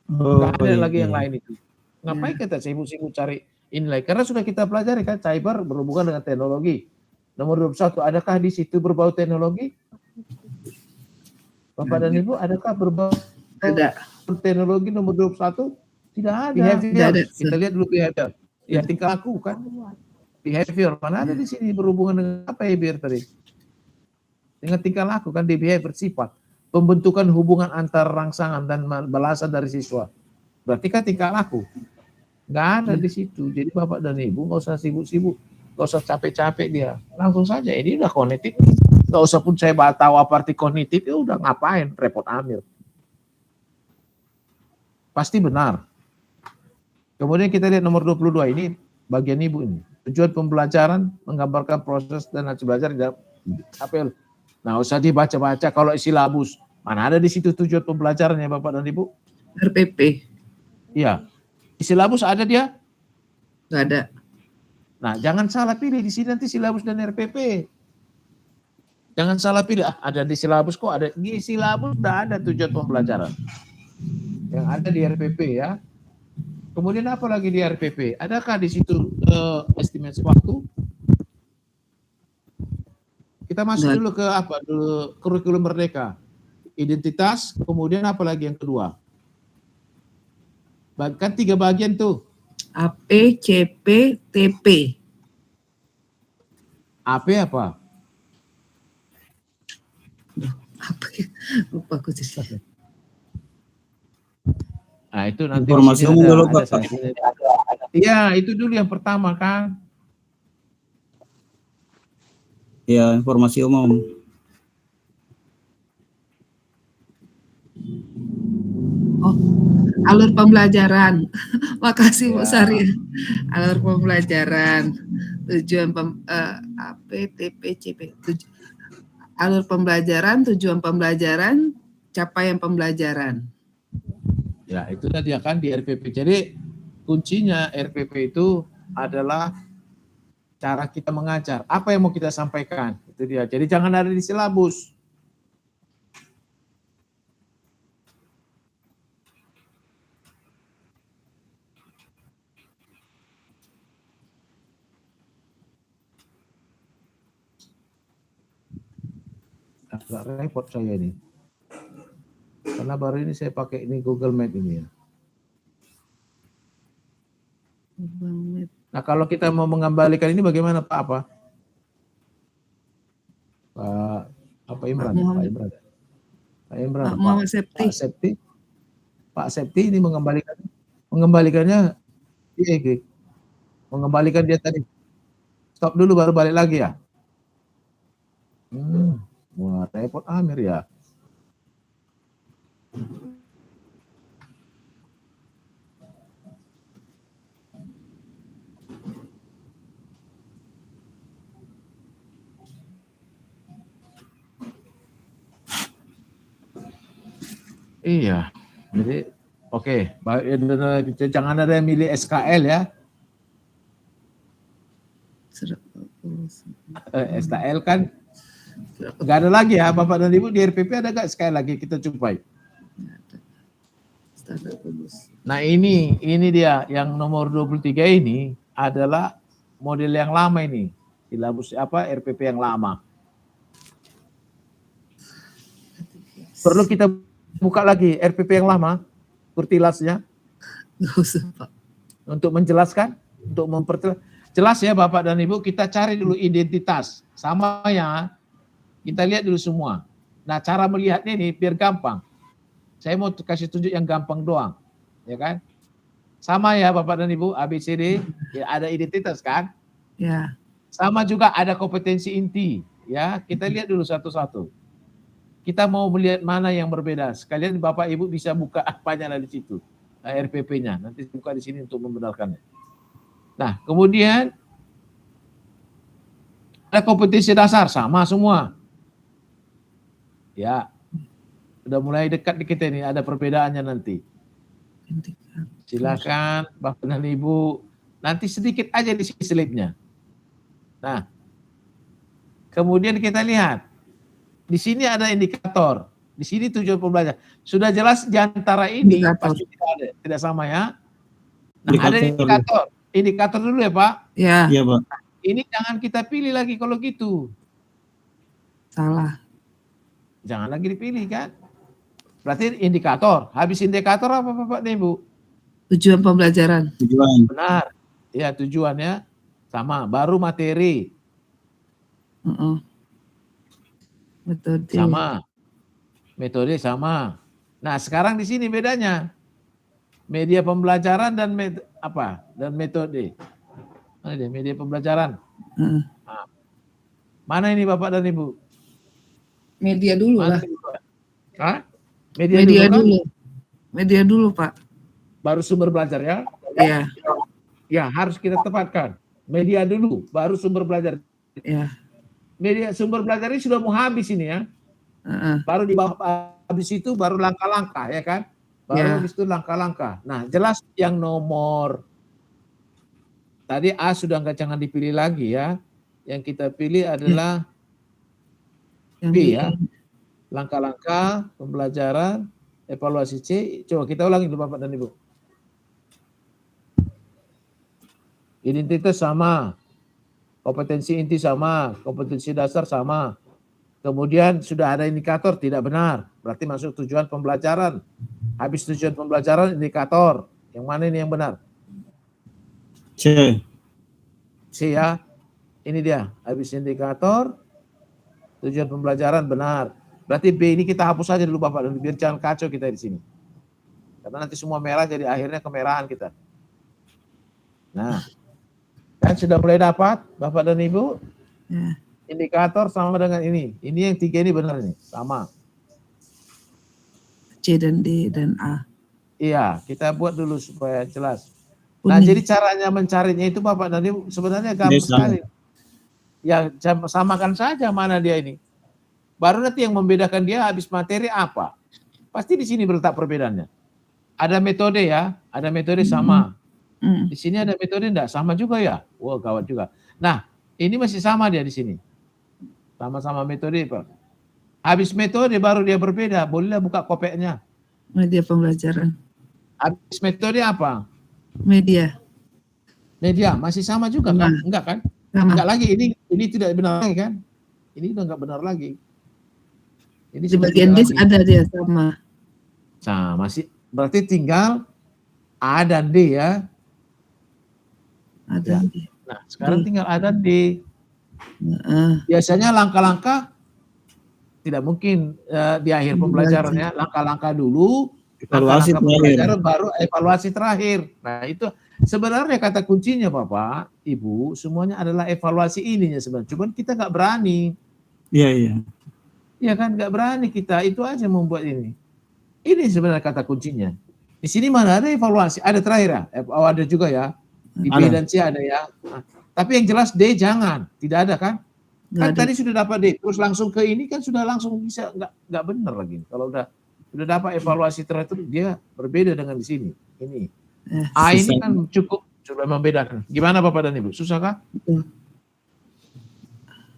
Nggak ada lagi yang lain itu. Ngapain kita sibuk-sibuk cari ini? Karena sudah kita pelajari kan cyber berhubungan dengan teknologi. Nomor 21, adakah di situ berbau teknologi? Bapak dan Ibu, adakah berbau teknologi nomor 21? Tidak ada. Behavior. Kita lihat dulu behavior. Ya tingkah laku kan. Behavior. Mana ada di sini berhubungan dengan apa ya behavior tadi? Dengan tingkah laku kan di behavior sifat. Pembentukan hubungan antar rangsangan dan balasan dari siswa. Berarti kan tingkah laku. Nggak ada di situ. Jadi Bapak dan Ibu nggak usah sibuk-sibuk. Nggak usah capek-capek dia. Langsung saja. Ini udah kognitif. Nggak usah pun saya tahu apa arti kognitif. Ya udah ngapain. Repot ambil. Pasti benar. Kemudian kita lihat nomor 22. Ini bagian Ibu ini. Tujuan pembelajaran menggambarkan proses dan hasil belajar di dalam apel. Nah, usah dibaca-baca kalau silabus. Mana ada di situ tujuan pembelajarannya Bapak dan Ibu? RPP. Iya. Di silabus ada dia? Nggak ada. Nah, jangan salah pilih di sini nanti silabus dan RPP. Jangan salah pilih. Ah, ada di silabus kok ada. Di silabus udah ada tujuan pembelajaran. Yang ada di RPP ya. Kemudian apa lagi di RPP? Adakah di situ estimasi waktu? Kita masuk dulu ke apa? Dulu kurikulum merdeka. Identitas, kemudian apa lagi yang kedua? Kan 3 bagian tuh. AP, CP, TP. AP apa? Apa ya? Lupa aku jadi. Nah, itu nanti informasi umum dulu, Pak. Iya, itu dulu yang pertama kan. Ya, informasi umum. Oh, alur pembelajaran. Makasih Bu Ya. Sari. Alur pembelajaran. Tujuan AP, TP, CP. Alur pembelajaran, tujuan pembelajaran, capaian pembelajaran. Ya, itu tadi kan di RPP. Jadi kuncinya RPP itu adalah cara kita mengajar. Apa yang mau kita sampaikan? Itu dia. Jadi jangan ada di silabus. Agak repot saya ini. Karena baru ini saya pakai ini Google Map ini ya. Nah, kalau kita mau mengembalikan ini bagaimana Pak apa? Pak Imran, Pak Imran. Pak Imran, Muhammad Septi. Pak Septi ini mengembalikannya iya, mengembalikan dia tadi. Stop dulu baru balik lagi ya. Wah, repot Amir ya. Iya, jadi oke. Jangan ada yang milih SKL ya. SKL kan Nggak ada lagi ya Bapak dan Ibu, di RPP ada nggak sekali lagi kita jumpai? Standar bagus. Nah ini dia yang nomor 23 ini adalah model yang lama ini, silabus RPP yang lama. Perlu kita buka lagi RPP yang lama, kurtilasnya, Nggak usah Pak. untuk menjelaskan, untuk memperjelas. Jelas ya Bapak dan Ibu, kita cari dulu identitas, sama ya, kita lihat dulu semua. Nah cara melihatnya ini biar gampang. Saya mau kasih tunjuk yang gampang doang, ya kan? Sama ya Bapak dan Ibu, ABCD, ya ada identitas kan? Ya. Sama juga ada kompetensi inti, ya. Kita lihat dulu satu-satu. Kita mau melihat mana yang berbeda. Sekalian Bapak Ibu bisa buka apanya di situ, RPP-nya. Nanti buka di sini untuk membenarkannya. Nah, kemudian ada kompetensi dasar, sama semua. Ya, udah mulai dekat di kita ini, ada perbedaannya nanti. Silakan Bapak dan Ibu, nanti sedikit aja di sini slide-nya. Nah, kemudian kita lihat, di sini ada indikator, di sini tujuan pembelajaran. Sudah jelas di antara ini pasti tidak sama ya. Nah, ada indikator dulu ya Pak. Ya. Iya Pak. Ini jangan kita pilih lagi kalau gitu. Salah. Jangan lagi dipilih kan. Berarti indikator. Habis indikator apa Bapak dan Ibu? Tujuan pembelajaran. Tujuan. Benar. Ya tujuannya sama. Baru materi. Metode. Sama. Metode sama. Nah sekarang di sini bedanya. Media pembelajaran dan metode. Mana dia? Media pembelajaran. Nah, mana ini Bapak dan Ibu? Media dulu lah. Hah? Media dulu. Media dulu Pak. Baru sumber belajar ya? Iya. Ya harus kita tepatkan. Media dulu, baru sumber belajar. Iya. Media sumber belajar ini sudah mau habis ini ya. Baru di bawah habis itu baru langkah-langkah ya kan? Baru habis itu langkah-langkah. Nah jelas yang nomor tadi A sudah jangan dipilih lagi ya. Yang kita pilih adalah B ya. Langkah-langkah pembelajaran, evaluasi C. Coba kita ulangi dulu Bapak dan Ibu. Identitas sama, kompetensi inti sama, kompetensi dasar sama. Kemudian sudah ada indikator tidak benar, berarti masuk tujuan pembelajaran. Habis tujuan pembelajaran indikator, yang mana ini yang benar? C. C ya, ini dia. Habis indikator, tujuan pembelajaran benar. Berarti B ini kita hapus saja dulu Bapak, biar jangan kacau kita di sini. Karena nanti semua merah jadi akhirnya kemerahan kita. Nah, kan sudah mulai dapat Bapak dan Ibu? Ya. Indikator sama dengan ini. Ini yang 3 ini benar ini, sama. C dan D dan A. Iya, kita buat dulu supaya jelas. Nah, jadi caranya mencarinya itu Bapak dan Ibu sebenarnya gampang sekali. Ya, samakan saja mana dia ini. Baru nanti yang membedakan dia habis materi apa. Pasti di sini berletak perbedaannya. Ada metode ya, ada metode sama. Di sini ada metode enggak? Sama juga ya? Wah, gawat juga. Nah, ini masih sama dia di sini. Sama-sama metode, Pak. Habis metode baru dia berbeda. Bolehlah buka kopeknya. Media pembelajaran. Habis metode apa? Media. Media masih sama juga kan? Enggak kan? Sama. Enggak lagi. Ini tidak benar lagi kan? Ini udah enggak benar lagi. Ini di bagian D ada dia sama. Sama sih. Berarti tinggal A dan D ya. Ada. Ya. Nah, sekarang tinggal A dan D. Biasanya langkah-langkah tidak mungkin di akhir pembelajarannya. Langkah-langkah dulu, evaluasi pembelajaran baru evaluasi terakhir. Nah, itu sebenarnya kata kuncinya Bapak, Ibu, semuanya adalah evaluasi ininya sebenarnya. Cuman kita nggak berani. Iya, iya. Iya kan, nggak berani kita. Itu aja membuat ini. Ini sebenarnya kata kuncinya. Di sini mana ada evaluasi? Ada terakhir ya? Oh, ada juga ya. Di B dan C ada ya. Nah, tapi yang jelas D jangan. Tidak ada kan? Kan tadi sudah dapat D. Terus langsung ke ini kan sudah langsung bisa. Nggak benar lagi. Kalau udah dapat evaluasi terakhir dia berbeda dengan di sini. Ini. A ini kan cukup sudah membedakan. Gimana Bapak dan Ibu? Susah kah?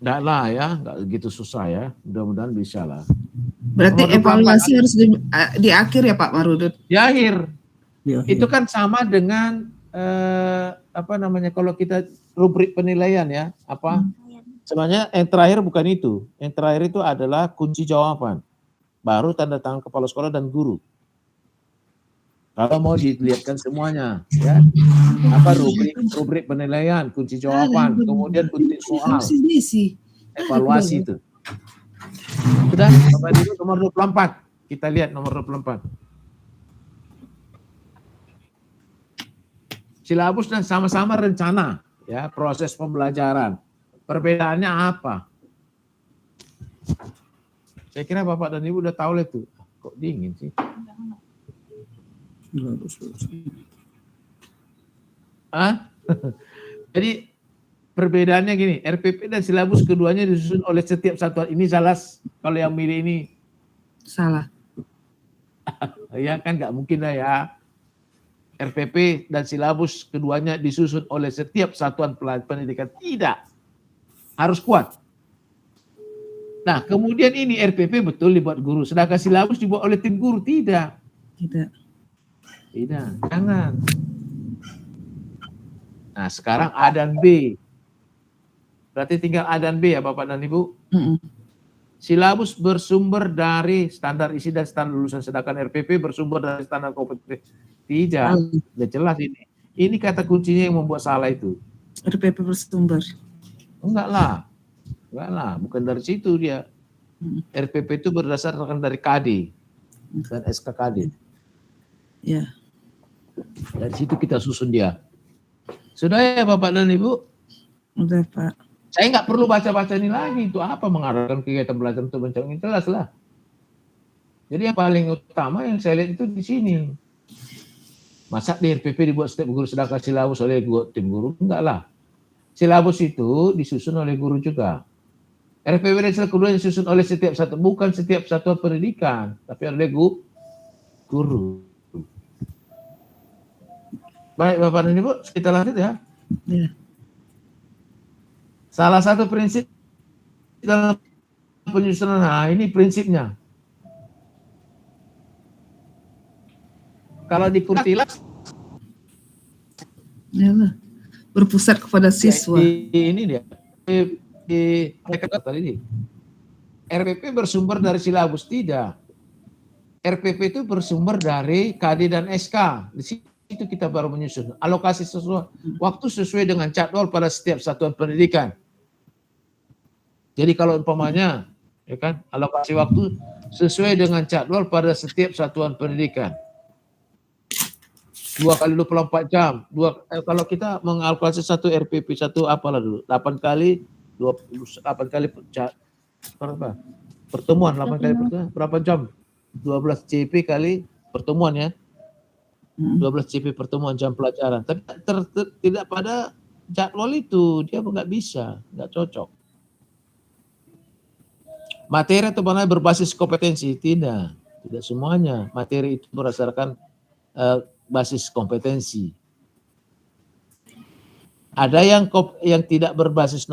Enggak lah ya, enggak begitu susah ya. Mudah-mudahan bisa lah. Berarti Nomor 24. evaluasi harus di akhir ya Pak Marudut? Di akhir. Ya, Itu kan sama dengan apa namanya kalau kita rubrik penilaian ya, apa? Sebenarnya yang terakhir bukan itu. Yang terakhir itu adalah kunci jawaban. Baru tanda tangan kepala sekolah dan guru. Kalau mau dilihatkan semuanya, ya. Apa rubrik penilaian, kunci jawaban, kemudian kunci soal, evaluasi itu. Sudah, Bapak Ibu, nomor 24. Kita lihat nomor 24. Silabus dan sama-sama rencana, ya, proses pembelajaran. Perbedaannya apa? Saya kira Bapak dan Ibu udah tahu lah itu. Kok dingin sih? Jadi perbedaannya gini, RPP dan silabus keduanya disusun oleh setiap satuan. Ini salah, kalau yang milih ini salah. Ya kan nggak mungkin lah ya. RPP dan silabus keduanya disusun oleh setiap satuan pendidikan. Tidak. Harus kuat. Nah, kemudian ini RPP betul dibuat guru, sedangkan silabus dibuat oleh tim guru. Tidak. Tidak. Tidak, jangan. Nah, sekarang A dan B. Berarti tinggal A dan B ya Bapak dan Ibu. Silabus bersumber dari standar isi dan standar lulusan, sedangkan RPP bersumber dari standar kompetensi. Tidak, udah jelas ini. Ini kata kuncinya yang membuat salah itu. RPP bersumber. Enggak lah, bukan dari situ dia. RPP itu berdasarkan dari KD dan SKKD. Ya. Dari situ kita susun dia. Sudah ya Bapak dan Ibu? Udah Pak. Saya nggak perlu baca-baca ini lagi. Itu apa mengarahkan kegiatan belajar untuk mencari, jelas lah. Jadi yang paling utama yang saya lihat itu di sini. Masa di RPP dibuat setiap guru sedangkan silabus oleh tim guru? Enggak lah. Silabus itu disusun oleh guru juga. RPP dan silabus kedua disusun oleh setiap satu, bukan setiap satuan pendidikan, tapi oleh guru. Baik Bapak dan Ibu, kita lanjut ya. Ya. Salah satu prinsip dalam penyusunan, nah ini prinsipnya. Kalau di Kurtilas, Ya lah. Berpusat kepada siswa. ini dia. Di tadi ini. RPP bersumber dari silabus, tidak. RPP itu bersumber dari KD dan SK. Di situ kita baru menyusun. Alokasi sesuai waktu sesuai dengan jadwal pada setiap satuan pendidikan. Jadi kalau umpamanya, ya kan, alokasi waktu sesuai dengan jadwal pada setiap satuan pendidikan. 2 kali 24 jam. Kalau kita mengalokasi satu RPP, satu apalah dulu, 8 kali 28 kali berapa? Pertemuan, 8 kali pertemuan, berapa jam? 12 CP kali pertemuan ya. 12 CP pertemuan jam pelajaran. Tapi tidak pada jadwal itu, dia nggak bisa, nggak cocok. Materi atau mana berbasis kompetensi? Tidak semuanya. Materi itu berdasarkan basis kompetensi. Ada yang tidak berbasis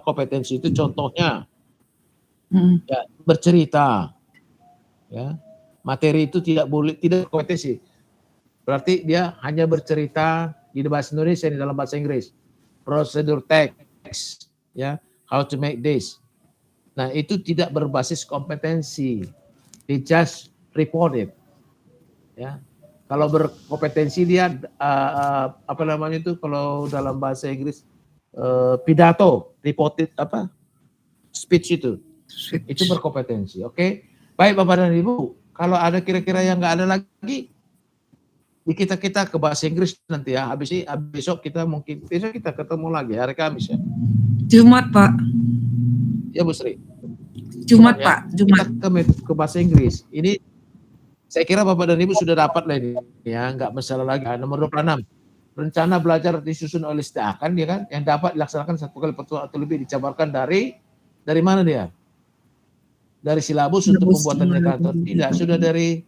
kompetensi itu contohnya ya, bercerita. Ya. Materi itu tidak kompetensi. Berarti dia hanya bercerita di bahasa Indonesia, di dalam bahasa Inggris. Prosedur teks, ya, how to make this. Nah, itu tidak berbasis kompetensi. They just reported. Ya. Kalau berkompetensi dia apa namanya itu kalau dalam bahasa Inggris pidato, reported apa? Speech itu. Itu berkompetensi. Oke. Baik Bapak dan Ibu, kalau ada kira-kira yang nggak ada lagi kita ke bahasa Inggris nanti ya. Besok kita ketemu lagi hari Kamis ya. Jumat Pak. Ya Bu Sri. Jumat Pak. Jumat. Kita ke bahasa Inggris. Ini saya kira Bapak dan Ibu sudah dapat lah ini ya, nggak masalah lagi. Nomor 26. Rencana belajar disusun oleh STA kan dia kan yang dapat dilaksanakan 1 kali pertemuan atau lebih dijabarkan dari mana dia? Dari silabus untuk pembuatan indikator. Tidak, sudah dari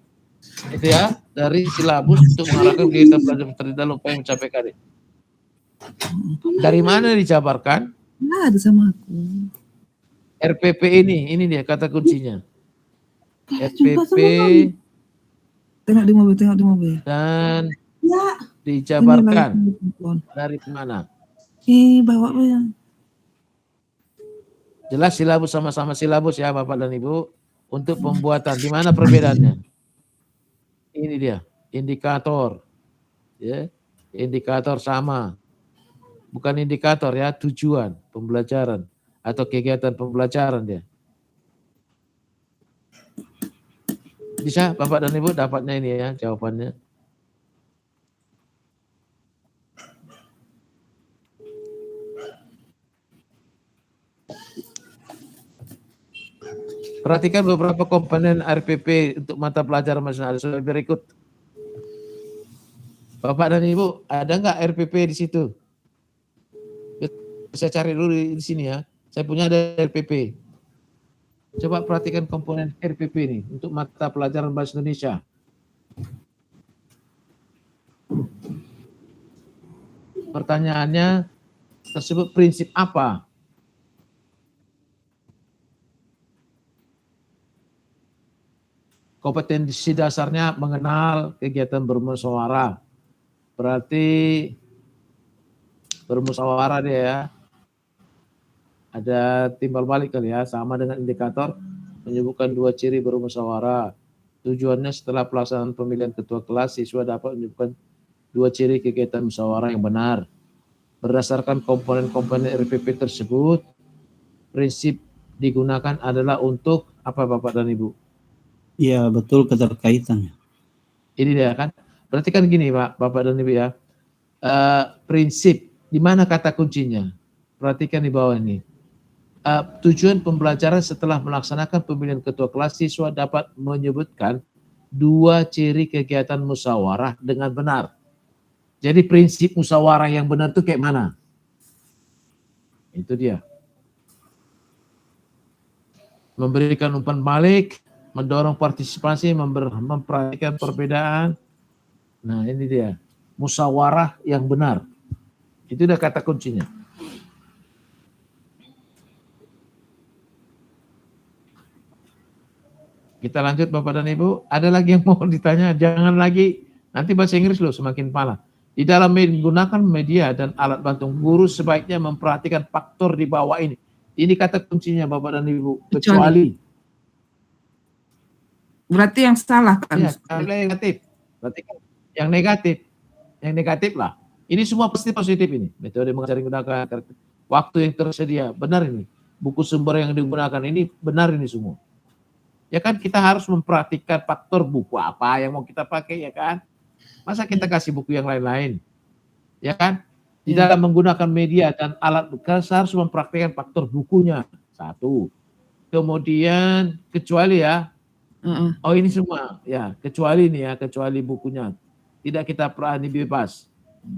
itu ya, dari silabus untuk mengarahkan kegiatan belajar terdalam upaya mencapai KD. Dari mana dijabarkan? Nah, ada sama aku. RPP ini dia kata kuncinya. Juga RPP sama kali. Tengok di mobil. dan Ya. dijabarkan Ini lagi telepon. dari mana? Bawa ya. Jelas silabus sama-sama silabus ya Bapak dan Ibu. Untuk pembuatan, di mana perbedaannya? Ini dia, indikator. Ya, indikator sama. Bukan indikator ya, tujuan pembelajaran atau kegiatan pembelajaran dia. Bisa Bapak dan Ibu dapatnya ini ya jawabannya. Perhatikan beberapa komponen RPP untuk mata pelajaran nasional berikut. Bapak dan Ibu, ada nggak RPP di situ? Saya cari dulu di sini ya. Saya punya ada RPP. Coba perhatikan komponen RPP ini untuk mata pelajaran bahasa Indonesia. Pertanyaannya tersebut prinsip apa? Kompetensi dasarnya mengenal kegiatan bermusyawarah. Berarti bermusyawarah dia ya. Ada timbal balik kali ya, sama dengan indikator menyebutkan 2 ciri bermusyawarah. Tujuannya setelah pelaksanaan pemilihan ketua kelas, siswa dapat menyebutkan 2 ciri kegiatan musyawarah yang benar. Berdasarkan komponen-komponen RPP tersebut, prinsip digunakan adalah untuk apa Bapak dan Ibu? Iya, betul keterkaitannya. Ini dia kan. Berarti kan gini Pak, Bapak dan Ibu ya. Prinsip, di mana kata kuncinya? Perhatikan di bawah ini. Tujuan pembelajaran setelah melaksanakan pemilihan ketua kelas, siswa dapat menyebutkan 2 ciri kegiatan musyawarah dengan benar. Jadi prinsip musyawarah yang benar itu kayak mana? Itu dia. Memberikan umpan balik, mendorong partisipasi, memperhatikan perbedaan. Nah ini dia, musyawarah yang benar. Itu udah kata kuncinya. Kita lanjut Bapak dan Ibu. Ada lagi yang mau ditanya? Jangan lagi, nanti bahasa Inggris loh semakin pala. Di dalam menggunakan media dan alat bantu, guru sebaiknya memperhatikan faktor di bawah ini. Ini kata kuncinya Bapak dan Ibu. Kecuali. Berarti yang salah kan? Ya, negatif. Berarti kan yang negatif lah. Ini semua pasti positif ini. Metode mengajar yang digunakan, waktu yang tersedia, benar ini. Buku sumber yang digunakan ini benar ini semua. Ya kan kita harus memperhatikan faktor buku apa yang mau kita pakai ya kan. Masa kita kasih buku yang lain-lain? Ya kan? Di dalam menggunakan media dan alat bekas harus memperhatikan faktor bukunya. 1. Kemudian kecuali ya. Oh ini semua ya, kecuali ini ya, kecuali bukunya. Tidak kita berani bebas.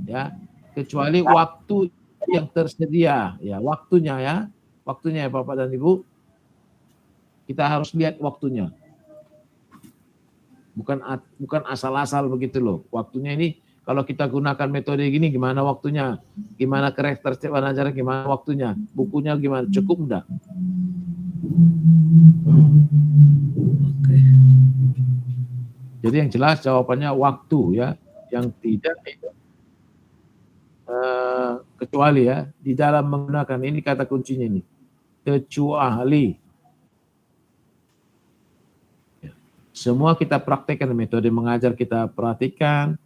Ya, kecuali waktu yang tersedia ya, waktunya ya. Waktunya ya Bapak dan Ibu. Kita harus lihat waktunya. Bukan asal-asal begitu loh. Waktunya ini kalau kita gunakan metode gini gimana waktunya? Gimana karakteristik pengajaran, gimana waktunya? Bukunya gimana? Cukup enggak? Jadi yang jelas jawabannya waktu ya, yang tidak kecuali ya di dalam menggunakan ini kata kuncinya ini kecuali ya. Semua kita praktekkan metode mengajar kita perhatikan,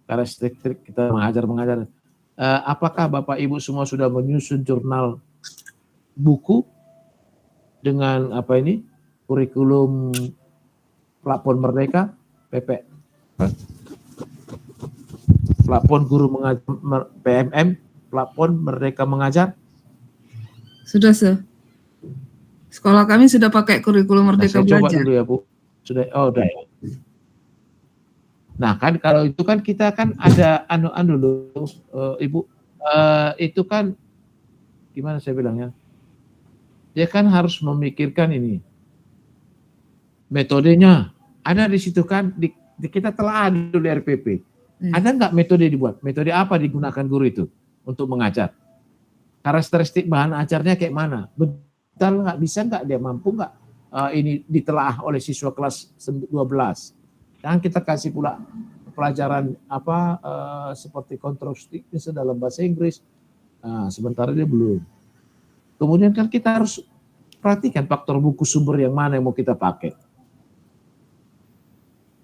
karakteristik kita mengajar. Apakah Bapak Ibu semua sudah menyusun jurnal buku dengan apa ini kurikulum Plafon Merdeka PP Plafon Guru Mengajar PMM Plafon Merdeka Mengajar? Sudah sekolah kami sudah pakai kurikulum Merdeka Belajar. Coba Belajar. dulu ya Bu. Sudah, udah ya. Nah kan kalau itu kan kita kan ada dulu Ibu, itu kan gimana saya bilangnya? Dia kan harus memikirkan ini metodenya. Ada di situ kan, kita telah ada di RPP. Ada nggak metode dibuat? Metode apa digunakan guru itu untuk mengajar? Karakteristik bahan ajarnya kayak mana? nggak bisa nggak, dia mampu nggak ini ditelaah oleh siswa kelas 12. Jangan kita kasih pula pelajaran seperti konstruksi dalam bahasa Inggris. Nah, sementara dia belum. Kemudian kan kita harus perhatikan faktor buku sumber yang mana yang mau kita pakai.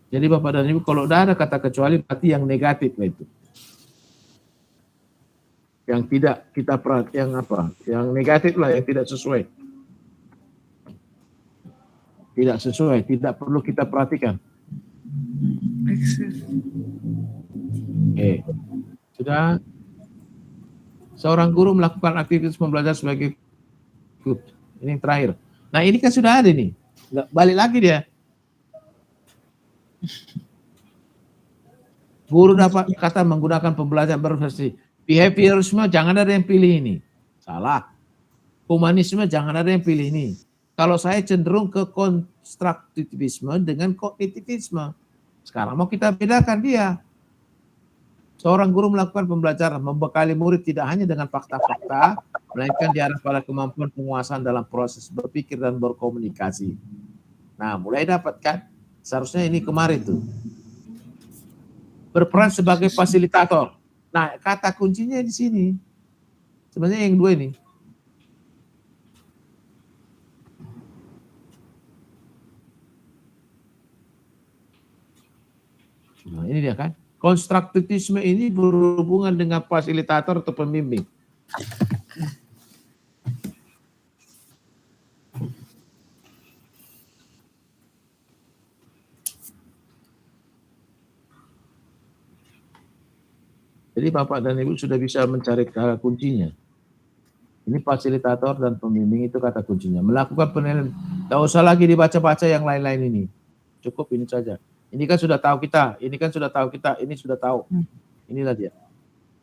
Jadi Bapak dan Ibu, kalau udah ada kata kecuali berarti yang negatif lah itu. Yang tidak kita perhatikan yang negatif lah, yang tidak sesuai. Tidak sesuai, tidak perlu kita perhatikan. Oke. Sudah. Seorang guru melakukan aktivitas pembelajaran sebagai ikut. Ini yang terakhir. Nah, ini kan sudah ada nih. Nggak balik lagi dia. Guru dapat kata menggunakan pembelajaran bervariasi. Behaviorisme jangan ada yang pilih ini. Salah. Humanisme jangan ada yang pilih ini. Kalau saya cenderung ke konstruktivisme dengan kognitivisme. Sekarang mau kita bedakan dia. Seorang guru melakukan pembelajaran, membekali murid tidak hanya dengan fakta-fakta, melainkan diarah pada kemampuan penguasaan dalam proses berpikir dan berkomunikasi. Nah, mulai dapat kan? Seharusnya ini kemarin tuh. Berperan sebagai fasilitator. Nah, kata kuncinya di sini. Sebenarnya yang dua ini. Nah, ini dia kan. Konstruktivisme ini berhubungan dengan fasilitator atau pembimbing. Jadi Bapak dan Ibu sudah bisa mencari kata kuncinya. Ini fasilitator dan pembimbing itu kata kuncinya. Melakukan penilaian. Tidak usah lagi dibaca-baca yang lain-lain ini. Cukup ini saja. Ini kan sudah tahu kita, ini kan sudah tahu kita, ini sudah tahu. Inilah dia.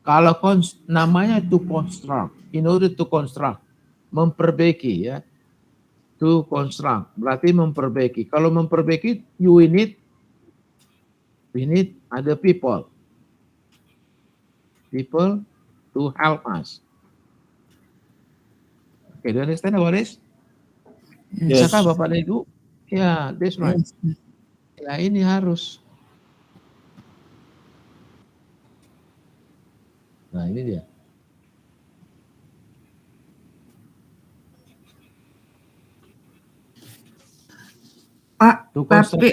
Kalau namanya to construct, in order to construct, memperbaiki ya. To construct, berarti memperbaiki. Kalau memperbaiki, we need other people. People to help us. Okay, do you understand about this? Yes. Bisakah Bapak dan Ibu? Ya, that's right. Ya, ini harus. Nah, ini dia. Pak, tapi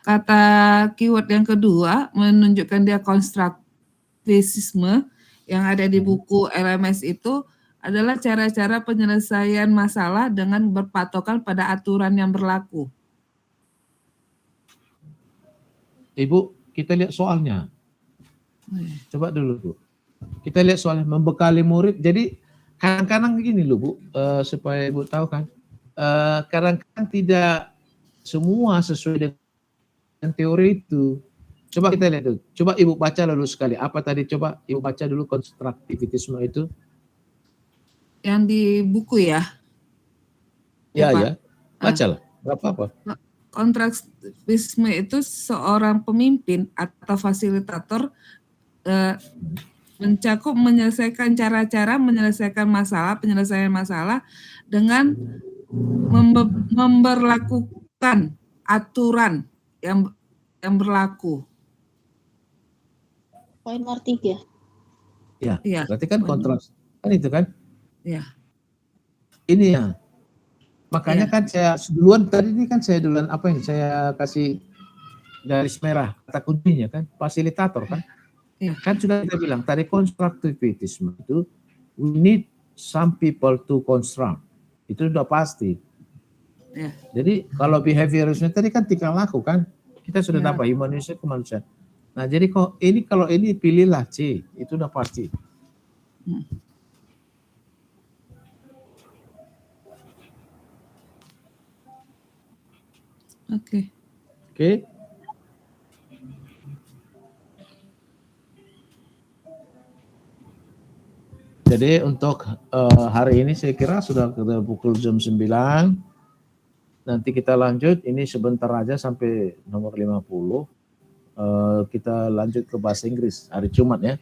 kata keyword yang kedua menunjukkan dia konstruktivisme yang ada di buku LMS itu adalah cara-cara penyelesaian masalah dengan berpatokan pada aturan yang berlaku. Ibu, kita lihat soalnya. Coba dulu, Bu. Kita lihat soalnya, membekali murid. Jadi kadang-kadang begini loh, Bu, supaya Ibu tahu kan. Kadang-kadang tidak semua sesuai dengan teori itu. Coba kita lihat dulu. Coba Ibu baca dulu sekali. Apa tadi? Coba Ibu baca dulu konstruktivisme itu. Yang di buku ya? Ya. Bacalah. Gak apa-apa. Konstruktivisme itu seorang pemimpin atau fasilitator mencakup menyelesaikan cara-cara menyelesaikan penyelesaian masalah dengan memberlakukan aturan yang berlaku. Poin nomor 3. Ya, Iya. berarti kan kontras. Kan itu kan? Ya. Ini ya. Makanya kan saya duluan tadi ini kan saya duluan saya kasih garis merah kata kuncinya kan fasilitator kan. Ya. Kan sudah kita bilang tadi konstruktivisme itu we need some people to construct. Itu sudah pasti. Ya. Jadi kalau behaviorisme tadi kan tingkah laku kan. Kita sudah dapat humanisme kemanusiaan. Nah, jadi kalau ini pilihlah C, itu udah pasti. Oke. Jadi untuk hari ini saya kira sudah pukul jam 9. Nanti kita lanjut, ini sebentar aja sampai nomor 50. Kita lanjut ke bahasa Inggris hari Jumat ya.